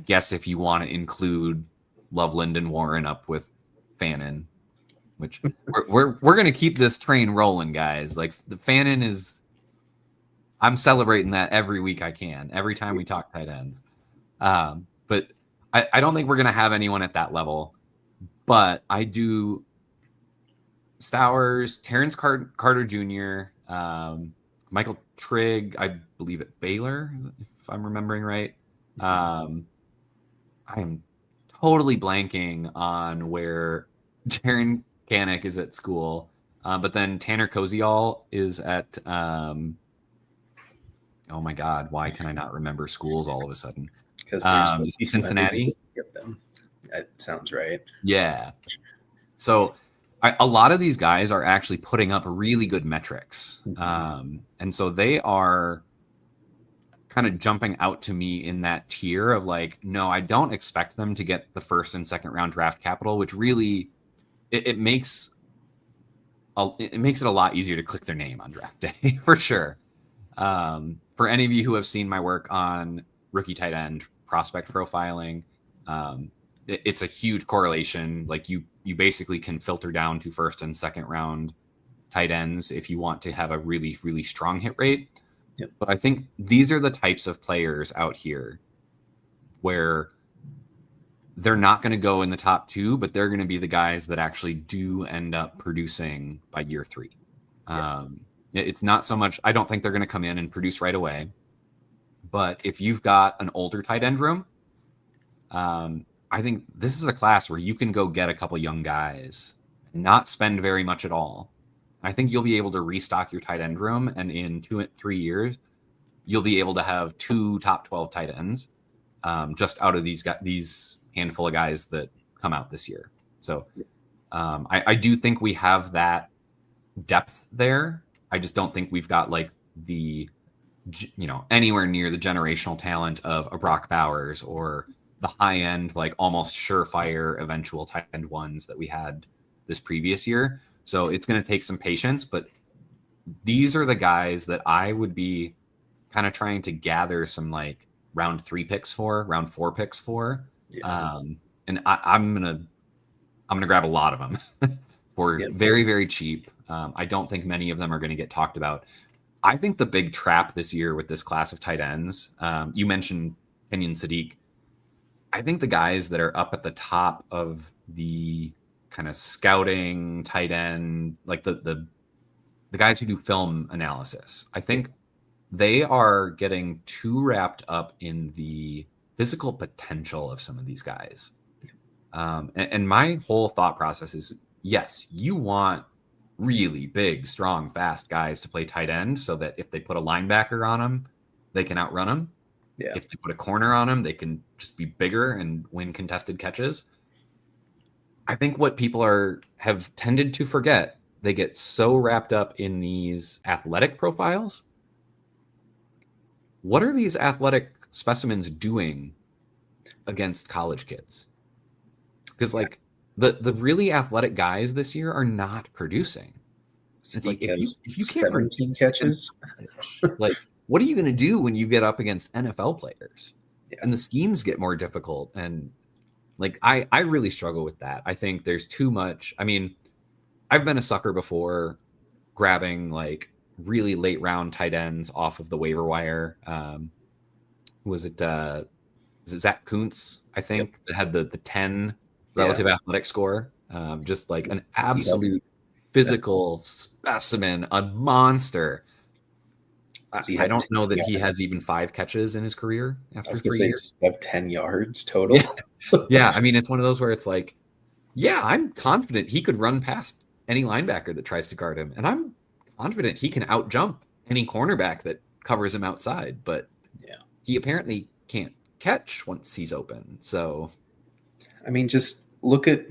guess if you want to include Loveland and Warren up with Fannin, which we're going to keep this train rolling, guys. Like the Fannin is, I'm celebrating that every week I can, every time we talk tight ends. But I don't think we're going to have anyone at that level. But I do. Stowers, Terrence Carter Jr., Michael Trigg, I believe at Baylor, if I'm remembering right. I am totally blanking on where Jaron Kanik is at school. But then Tanner Koziol is at, oh my God, why can I not remember schools all of a sudden? Because is he Cincinnati? Get them. That sounds right. Yeah. So a lot of these guys are actually putting up really good metrics. And so they are kind of jumping out to me in that tier of like, no, I don't expect them to get the first and second round draft capital, which really it makes it a lot easier to click their name on draft day for sure. For any of you who have seen my work on rookie tight end prospect profiling, it's a huge correlation. Like you basically can filter down to first and second round tight ends if you want to have a really, really strong hit rate. Yep. But I think these are the types of players out here where they're not going to go in the top 2, but they're going to be the guys that actually do end up producing by year 3. Yeah. It's not so much, I don't think they're going to come in and produce right away. But if you've got an older tight end room, I think this is a class where you can go get a couple young guys, not spend very much at all. I think you'll be able to restock your tight end room, and in 2 to 3 years, you'll be able to have 2 top 12 tight ends just out of these handful of guys that come out this year. So I do think we have that depth there. I just don't think we've got like the, anywhere near the generational talent of a Brock Bowers or the high end, like almost surefire eventual tight end ones that we had this previous year. So it's going to take some patience, but these are the guys that I would be kind of trying to gather some like round 4 picks for. Yeah. And I'm going to grab a lot of them for very, very cheap. I don't think many of them are going to get talked about. I think the big trap this year with this class of tight ends, you mentioned Kenyon Sadiq. I think the guys that are up at the top of the kind of scouting tight end, like the guys who do film analysis, I think they are getting too wrapped up in the physical potential of some of these guys. And my whole thought process is, yes, you want really big, strong, fast guys to play tight end so that if they put a linebacker on them, they can outrun them. Yeah. If they put a corner on them, they can just be bigger and win contested catches. I think what people have tended to forget, they get so wrapped up in these athletic profiles. What are these athletic specimens doing against college kids? Because like the really athletic guys this year are not producing. It's like if you can't 17 catches, like what are you going to do when you get up against NFL players? Yeah. And the schemes get more difficult. And like, I really struggle with that. I think there's too much. I mean, I've been a sucker before grabbing like really late round tight ends off of the waiver wire. Was it Zach Kuntz? I think that had the 10 relative athletic score. Just like an absolute physical specimen, a monster. I don't know that he has even 5 catches in his career after 3 years. Of 10 yards total. Yeah, I mean, it's one of those where it's like, yeah, I'm confident he could run past any linebacker that tries to guard him. And I'm confident he can outjump any cornerback that covers him outside. But he apparently can't catch once he's open. So, I mean, just look at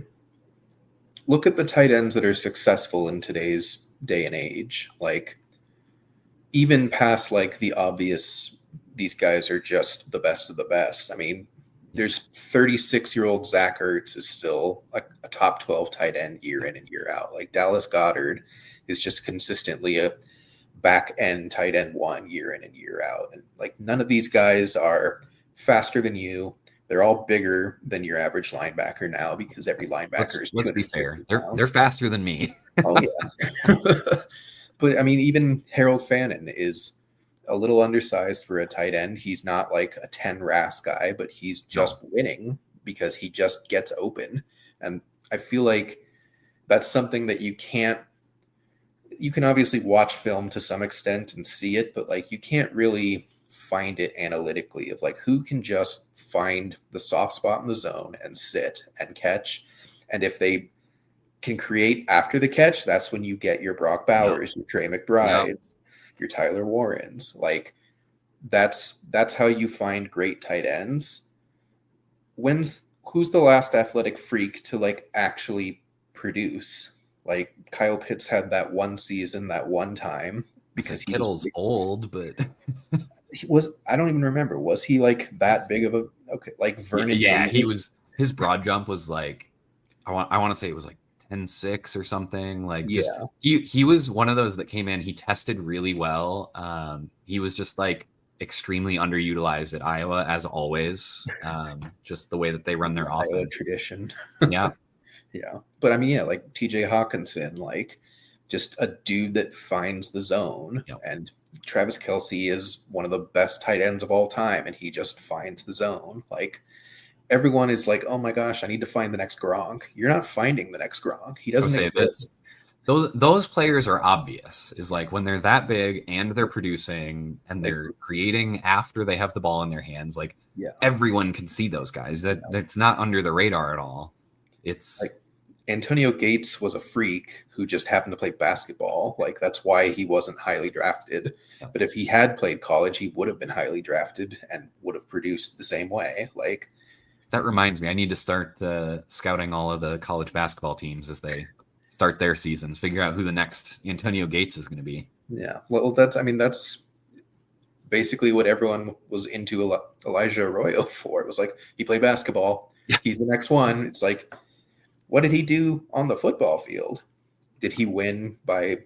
the tight ends that are successful in today's day and age. Like, even past like the obvious, these guys are just the best of the best. I mean, there's 36-year-old Zach Ertz is still like a top 12 tight end year in and year out. Like Dallas Goedert is just consistently a back end tight end 1 year in and year out. And like none of these guys are faster than you. They're all bigger than your average linebacker now because every linebacker let's be fair. They're faster than me. Oh yeah. But I mean, even Harold Fannin is a little undersized for a tight end. He's not like a 10 RAS guy, but he's just winning because he just gets open. And I feel like that's something that you can obviously watch film to some extent and see it, but like you can't really find it analytically of like who can just find the soft spot in the zone and sit and catch. And if they can create after the catch, that's when you get your Brock Bowers, your Trey McBrides, your Tyler Warrens. Like that's how you find great tight ends. Who's the last athletic freak to like actually produce? Like Kyle Pitts had that one season, that one time, because Kittle's old, but I don't even remember. Was he like that big of a like Vernon? Yeah, he was. His broad jump was like I want to say it was like 10.6 or something. Like he was one of those that came in. He tested really well. He was just like extremely underutilized at Iowa as always. Just the way that they run their offense tradition. Yeah. Yeah. But I mean, yeah, like TJ Hawkinson, like just a dude that finds the zone. Yep. And Travis Kelce is one of the best tight ends of all time, and he just finds the zone. Like everyone is like, oh my gosh, I need to find the next Gronk. You're not finding the next Gronk. He doesn't exist. Those players are obvious. Is like when they're that big and they're producing and they're creating after they have the ball in their hands. Like everyone can see those guys. That's not under the radar at all. It's like Antonio Gates was a freak who just happened to play basketball. Like that's why he wasn't highly drafted. Yeah. But if he had played college, he would have been highly drafted and would have produced the same way. Like that reminds me, I need to start scouting all of the college basketball teams as they start their seasons, figure out who the next Antonio Gates is going to be. Yeah. Well, that's basically what everyone was into Elijah Arroyo for. It was like, he played basketball. He's the next one. It's like, what did he do on the football field? Did he win by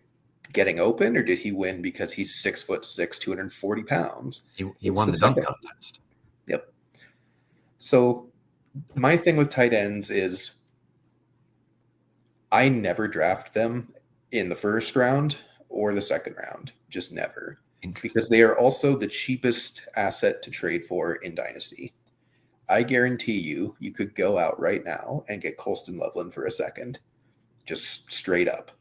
getting open, or did he win because he's 6'6", 240 pounds? He won the dunk contest. Yep. So my thing with tight ends is I never draft them in the first round or the second round. Just never. Because they are also the cheapest asset to trade for in Dynasty. I guarantee you could go out right now and get Colston Loveland for a second. Just straight up.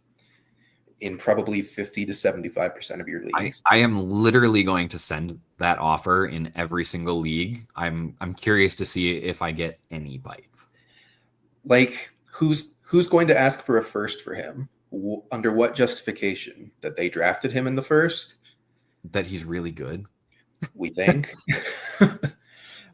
In probably 50 to 75% of your leagues. I am literally going to send that offer in every single league. I'm curious to see if I get any bites. Like, who's going to ask for a first for him? Under what justification? That they drafted him in the first? That he's really good? We think.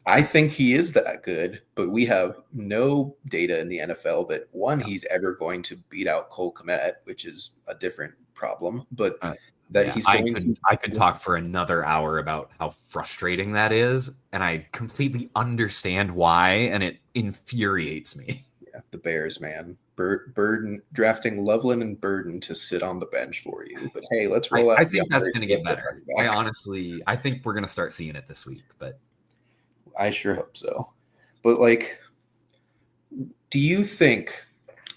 I think he is that good, but we have no data in the NFL that, one, he's ever going to beat out Cole Kmet, which is a different problem, but he's going to... I could talk for another hour about how frustrating that is, and I completely understand why, and it infuriates me. Yeah, the Bears, man. Burden drafting Loveland and Burden to sit on the bench for you. But hey, let's roll out. I think that's going to get better. I think we're going to start seeing it this week, but I sure hope so. But like, do you think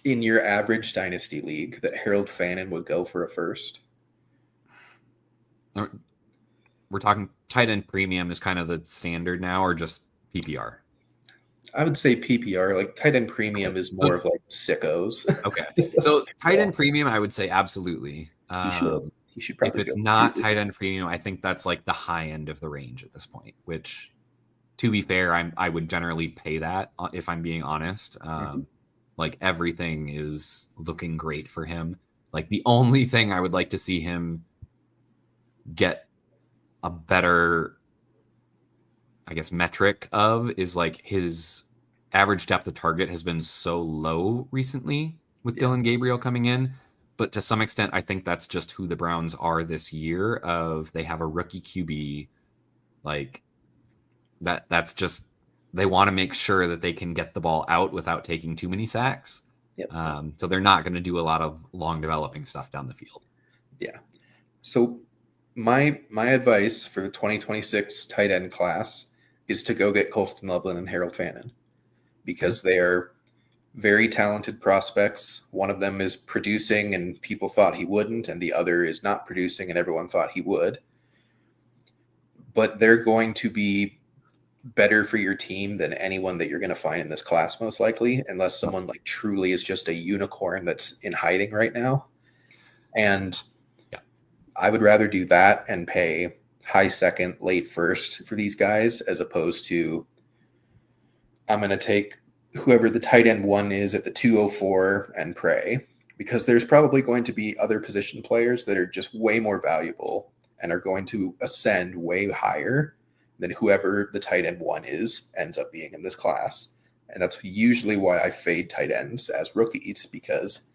in your average dynasty league that Harold Fannin would go for a first? We're talking tight end premium is kind of the standard now, or just PPR? I would say PPR. Like tight end premium is more of like sickos. Okay, so tight end premium, I would say absolutely. He should probably. If it's not tight end premium, I think that's like the high end of the range at this point. Which, to be fair, I would generally pay that if I'm being honest. Like everything is looking great for him. Like the only thing I would like to see him get a better, I guess, metric of is like his average depth of target has been so low recently with Dylan Gabriel coming in. But to some extent, I think that's just who the Browns are this year. They have a rookie QB, like that's just, they want to make sure that they can get the ball out without taking too many sacks. Yep. So they're not going to do a lot of long developing stuff down the field. Yeah. So my advice for the 2026 tight end class is to go get Colston Loveland and Harold Fannin, because they are very talented prospects. One of them is producing and people thought he wouldn't, and the other is not producing and everyone thought he would. but they're going to be better for your team than anyone that you're going to find in this class, most likely, unless someone like truly is just a unicorn that's in hiding right now. And Yeah. I would rather do that and pay high second, late first for these guys, as opposed to I'm going to take whoever the tight end one is at the 204 and pray, because there's probably going to be other position players that are just way more valuable and are going to ascend way higher than whoever the tight end one is ends up being in this class. And that's usually why I fade tight ends as rookies, because,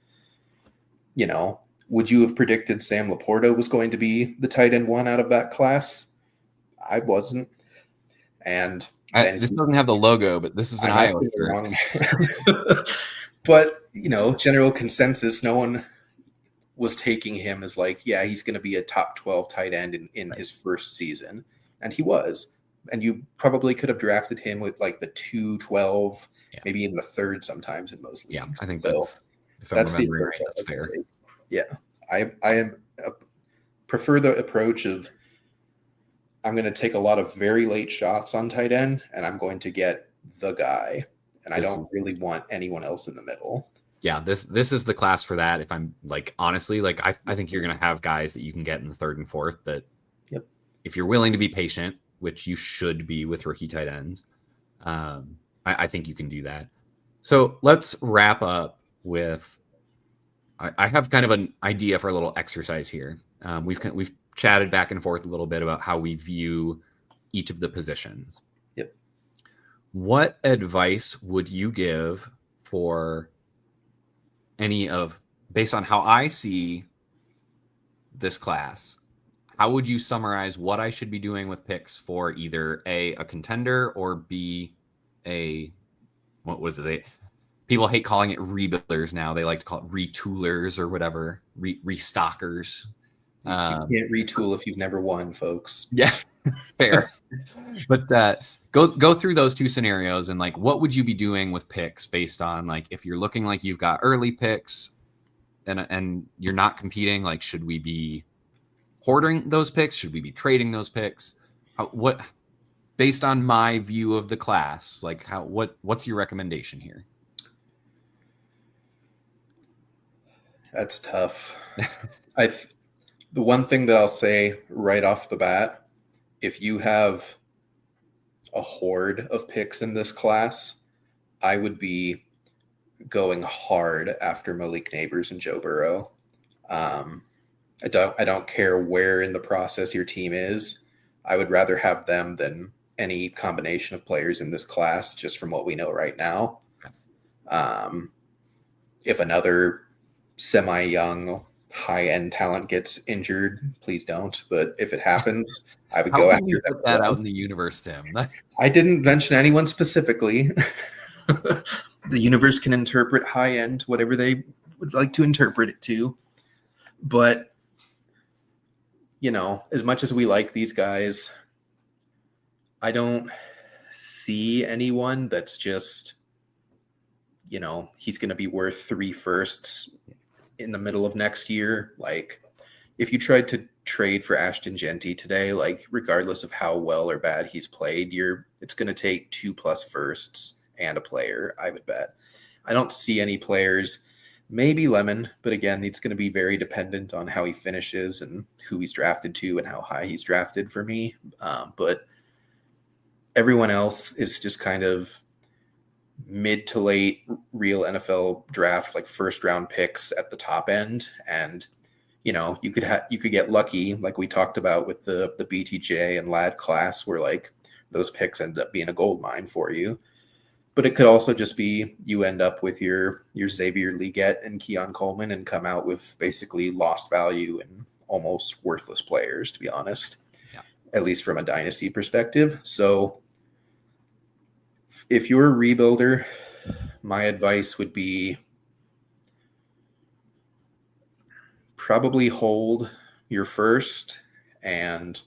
you know, would you have predicted Sam Laporta was going to be the tight end one out of that class? I wasn't. And this doesn't have the logo, but this is an Iowa shirt. But, you know, general consensus, no one was taking him as like, yeah, he's going to be a top 12 tight end in his first season. And he was. And you probably could have drafted him with like the 212, maybe in the third sometimes in most leagues. Yeah, I think so that's the approach. Right, that's fair. Yeah. I prefer the approach of I'm going to take a lot of very late shots on tight end, and I'm going to get the guy. And I don't really want anyone else in the middle. Yeah, this is the class for that. If I'm like, honestly, like I think you're going to have guys that you can get in the third and fourth that if you're willing to be patient, which you should be with rookie tight ends, I think you can do that. So let's wrap up with, I have kind of an idea for a little exercise here. We've chatted back and forth a little bit about how we view each of the positions. Yep. What advice would you give for based on how I see this class, how would you summarize what I should be doing with picks for either A, a contender, or B, what was it? People hate calling it rebuilders now. They like to call it retoolers or whatever, restockers. You can't retool if you've never won, folks. Yeah, fair. But go through those two scenarios and like, what would you be doing with picks based on like, if you're looking like you've got early picks and you're not competing, like, should we be hoarding those picks? Should we be trading those picks? What, based on my view of the class, like what's your recommendation here? That's tough. The one thing that I'll say right off the bat, if you have a horde of picks in this class, I would be going hard after Malik Nabers and Joe Burrow. I don't care where in the process your team is. I would rather have them than any combination of players in this class, just from what we know right now. If another semi-young, high-end talent gets injured, please don't. But if it happens, I would go after you put that out in the universe, Tim? I didn't mention anyone specifically. The universe can interpret high-end whatever they would like to interpret it to. But, you know, as much as we like these guys, I don't see anyone that's just, you know, he's going to be worth 3 firsts in the middle of next year. Like, if you tried to trade for Ashton Genty today, like, regardless of how well or bad he's played, it's going to take 2+ firsts and a player, I would bet. I don't see any players, maybe Lemon, but again, it's going to be very dependent on how he finishes and who he's drafted to and how high he's drafted for me. But everyone else is just kind of mid to late real NFL draft, like first round picks at the top end. And, you know, you could get lucky, like we talked about with the BTJ and Lad class, where like those picks end up being a gold mine for you. But it could also just be you end up with your Xavier Legette and Keon Coleman and come out with basically lost value and almost worthless players, to be honest, at least from a dynasty perspective. So if you're a rebuilder, my advice would be probably hold your first and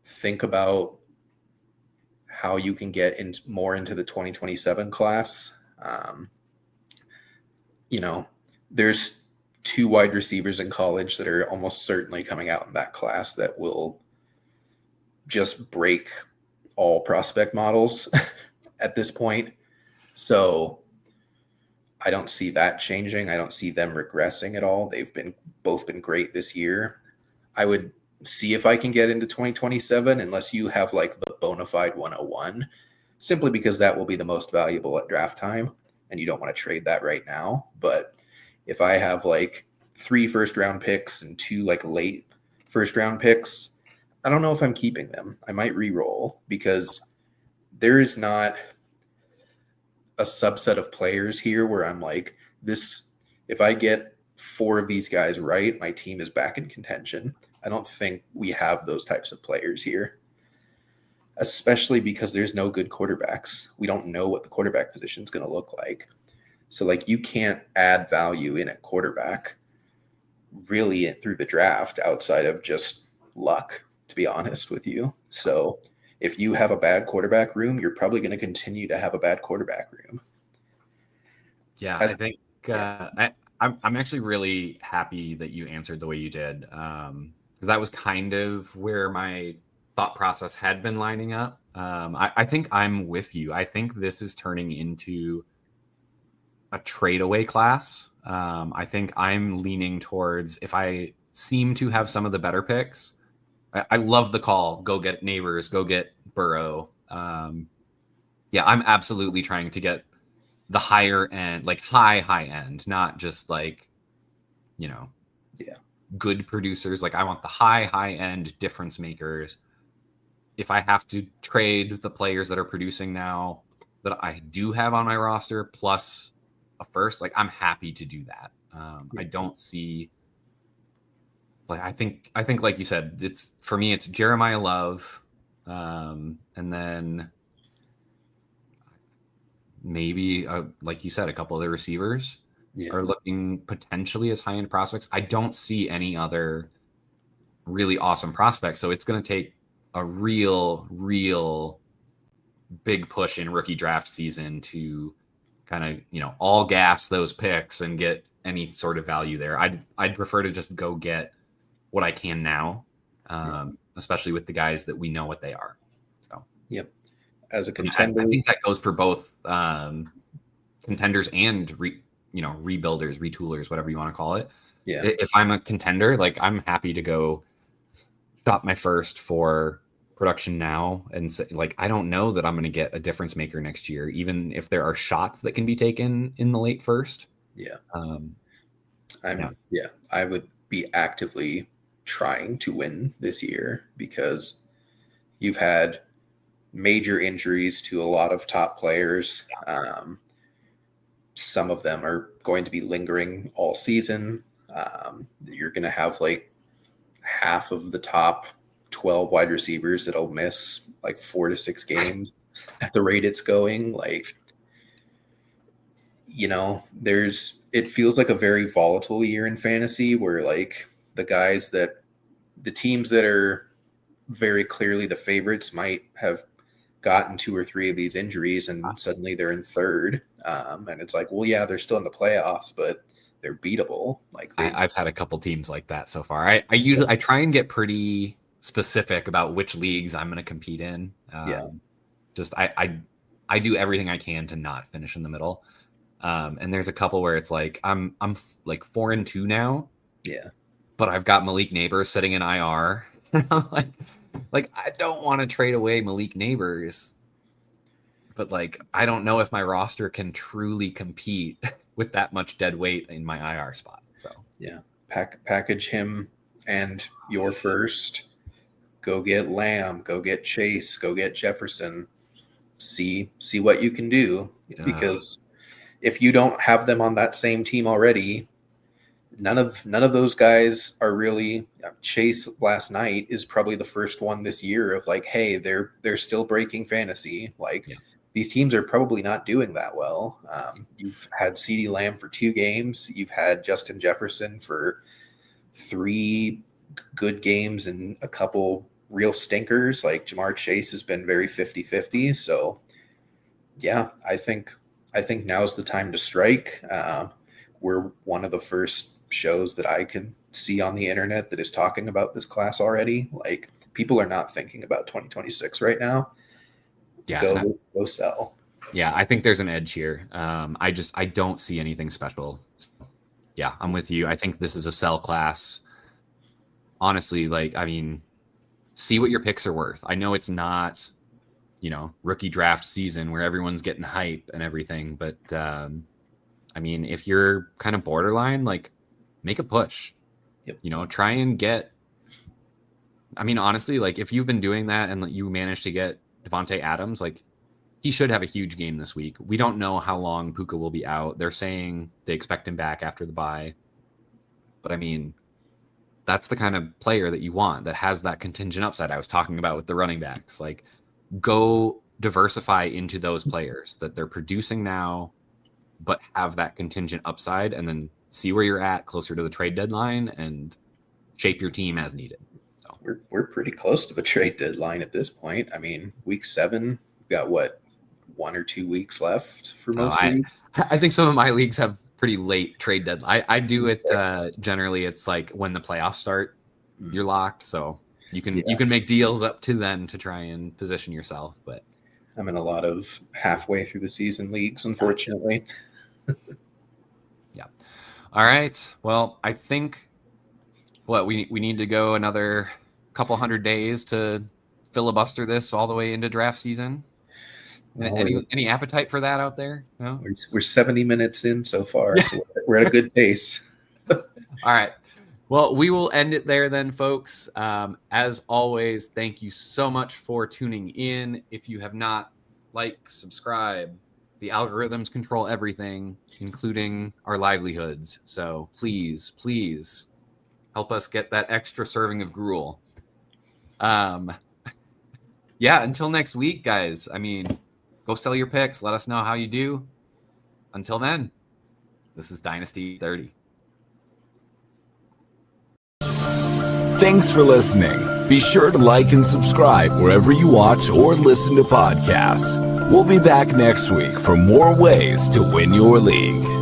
think about how you can get more into the 2027 class. You know, there's 2 wide receivers in college that are almost certainly coming out in that class that will just break all prospect models at this point. So I don't see that changing. I don't see them regressing at all. They've both been great this year. I would see if I can get into 2027 unless you have like the bona fide 101, simply because that will be the most valuable at draft time and you don't want to trade that right now. But if I have like 3 first-round picks and 2 like late first-round picks, I don't know if I'm keeping them. I might re-roll because there is not a subset of players here where I'm like, this, if I get 4 of these guys right, my team is back in contention. I don't think we have those types of players here, especially because there's no good quarterbacks. We don't know what the quarterback position is going to look like. So like you can't add value in a quarterback really through the draft outside of just luck, to be honest with you. So if you have a bad quarterback room, you're probably going to continue to have a bad quarterback room. Yeah, I think I'm actually really happy that you answered the way you did, because that was kind of where my thought process had been lining up. I think I'm with you. I think this is turning into a trade away class. I think I'm leaning towards, if I seem to have some of the better picks, I love the call. Go get Neighbors, go get Burrow. Yeah, I'm absolutely trying to get the higher end, like high end, not just like, good producers. Like I want the high end difference makers. If I have to trade the players that are producing now that I do have on my roster plus a first, like I'm happy to do that. I don't see, like, I think like you said, it's, for me, it's Jeremiah Love. And then maybe, like you said, a couple of the receivers are looking potentially as high-end prospects. I don't see any other really awesome prospects. So it's going to take a real big push in rookie draft season to kind of, all gas those picks and get any sort of value there. I'd prefer to just go get what I can now, especially with the guys that we know what they are. So, yep. As a contender, I think that goes for both contenders and rebuilders, retoolers, whatever you want to call it. Yeah. If I'm a contender, like I'm happy to go shop my first for production now and say, like, I don't know that I'm going to get a difference maker next year, even if there are shots that can be taken in the late first. Yeah. I would be actively trying to win this year because you've had major injuries to a lot of top players. Some of them are going to be lingering all season. You're going to have like half of the top 12 wide receivers that'll miss like 4 to 6 games at the rate it's going. Like, it feels like a very volatile year in fantasy where like the teams that are very clearly the favorites might have gotten 2 or 3 of these injuries and suddenly they're in third. And it's like, well, yeah, they're still in the playoffs, but they're beatable. Like I've had a couple teams like that so far. I try and get pretty specific about which leagues I'm going to compete in. Just I do everything I can to not finish in the middle. And there's a couple where it's like I'm like 4-2 now. Yeah. But I've got Malik Neighbors sitting in IR. I'm like I don't want to trade away Malik Neighbors. But like I don't know if my roster can truly compete with that much dead weight in my IR spot. So yeah. Package him and your first. Go get Lamb, go get Chase, go get Jefferson. See what you can do. Because if you don't have them on that same team already, none of those guys are really. Chase last night is probably the first one this year of like, hey, they're still breaking fantasy. Like these teams are probably not doing that well. You've had CeeDee Lamb for 2 games. You've had Justin Jefferson for 3 good games and a couple real stinkers. Like Jamar Chase has been very 50-50. So yeah, I think now's the time to strike. We're one of the first shows that I can see on the internet that is talking about this class already. Like people are not thinking about 2026 right now. Yeah, Go sell. Yeah, I think there's an edge here. I don't see anything special. So, yeah, I'm with you. I think this is a sell class. Honestly, like, I mean, see what your picks are worth. I know it's not, rookie draft season where everyone's getting hype and everything, but I mean, if you're kind of borderline, like, make a push. Yep. Try and get. I mean, honestly, like, if you've been doing that and you manage to get Devontae Adams, like, he should have a huge game this week. We don't know how long Puka will be out. They're saying they expect him back after the bye. But I mean, that's the kind of player that you want, that has that contingent upside I was talking about with the running backs. Like, go diversify into those players that they're producing now, but have that contingent upside, and then see where you're at closer to the trade deadline and shape your team as needed. So we're pretty close to the trade deadline at this point. I mean, week 7, we've got 1 or 2 weeks left for most leagues. I think some of my leagues have pretty late trade deadline. I do it generally. It's like when the playoffs start, you're locked. So you can make deals up to then to try and position yourself. But I'm in a lot of halfway through the season leagues, unfortunately. Yeah. All right. Well, I think we need to go another couple 100 days to filibuster this all the way into draft season. Any appetite for that out there? No? We're 70 minutes in so far, so we're at a good pace. All right. Well, we will end it there then, folks. As always, thank you so much for tuning in. If you have not, subscribe. The algorithms control everything, including our livelihoods. So please help us get that extra serving of gruel. Yeah, until next week, guys. I mean, go sell your picks. Let us know how you do. Until then, this is Dynasty 30. Thanks for listening. Be sure to like and subscribe wherever you watch or listen to podcasts. We'll be back next week for more ways to win your league.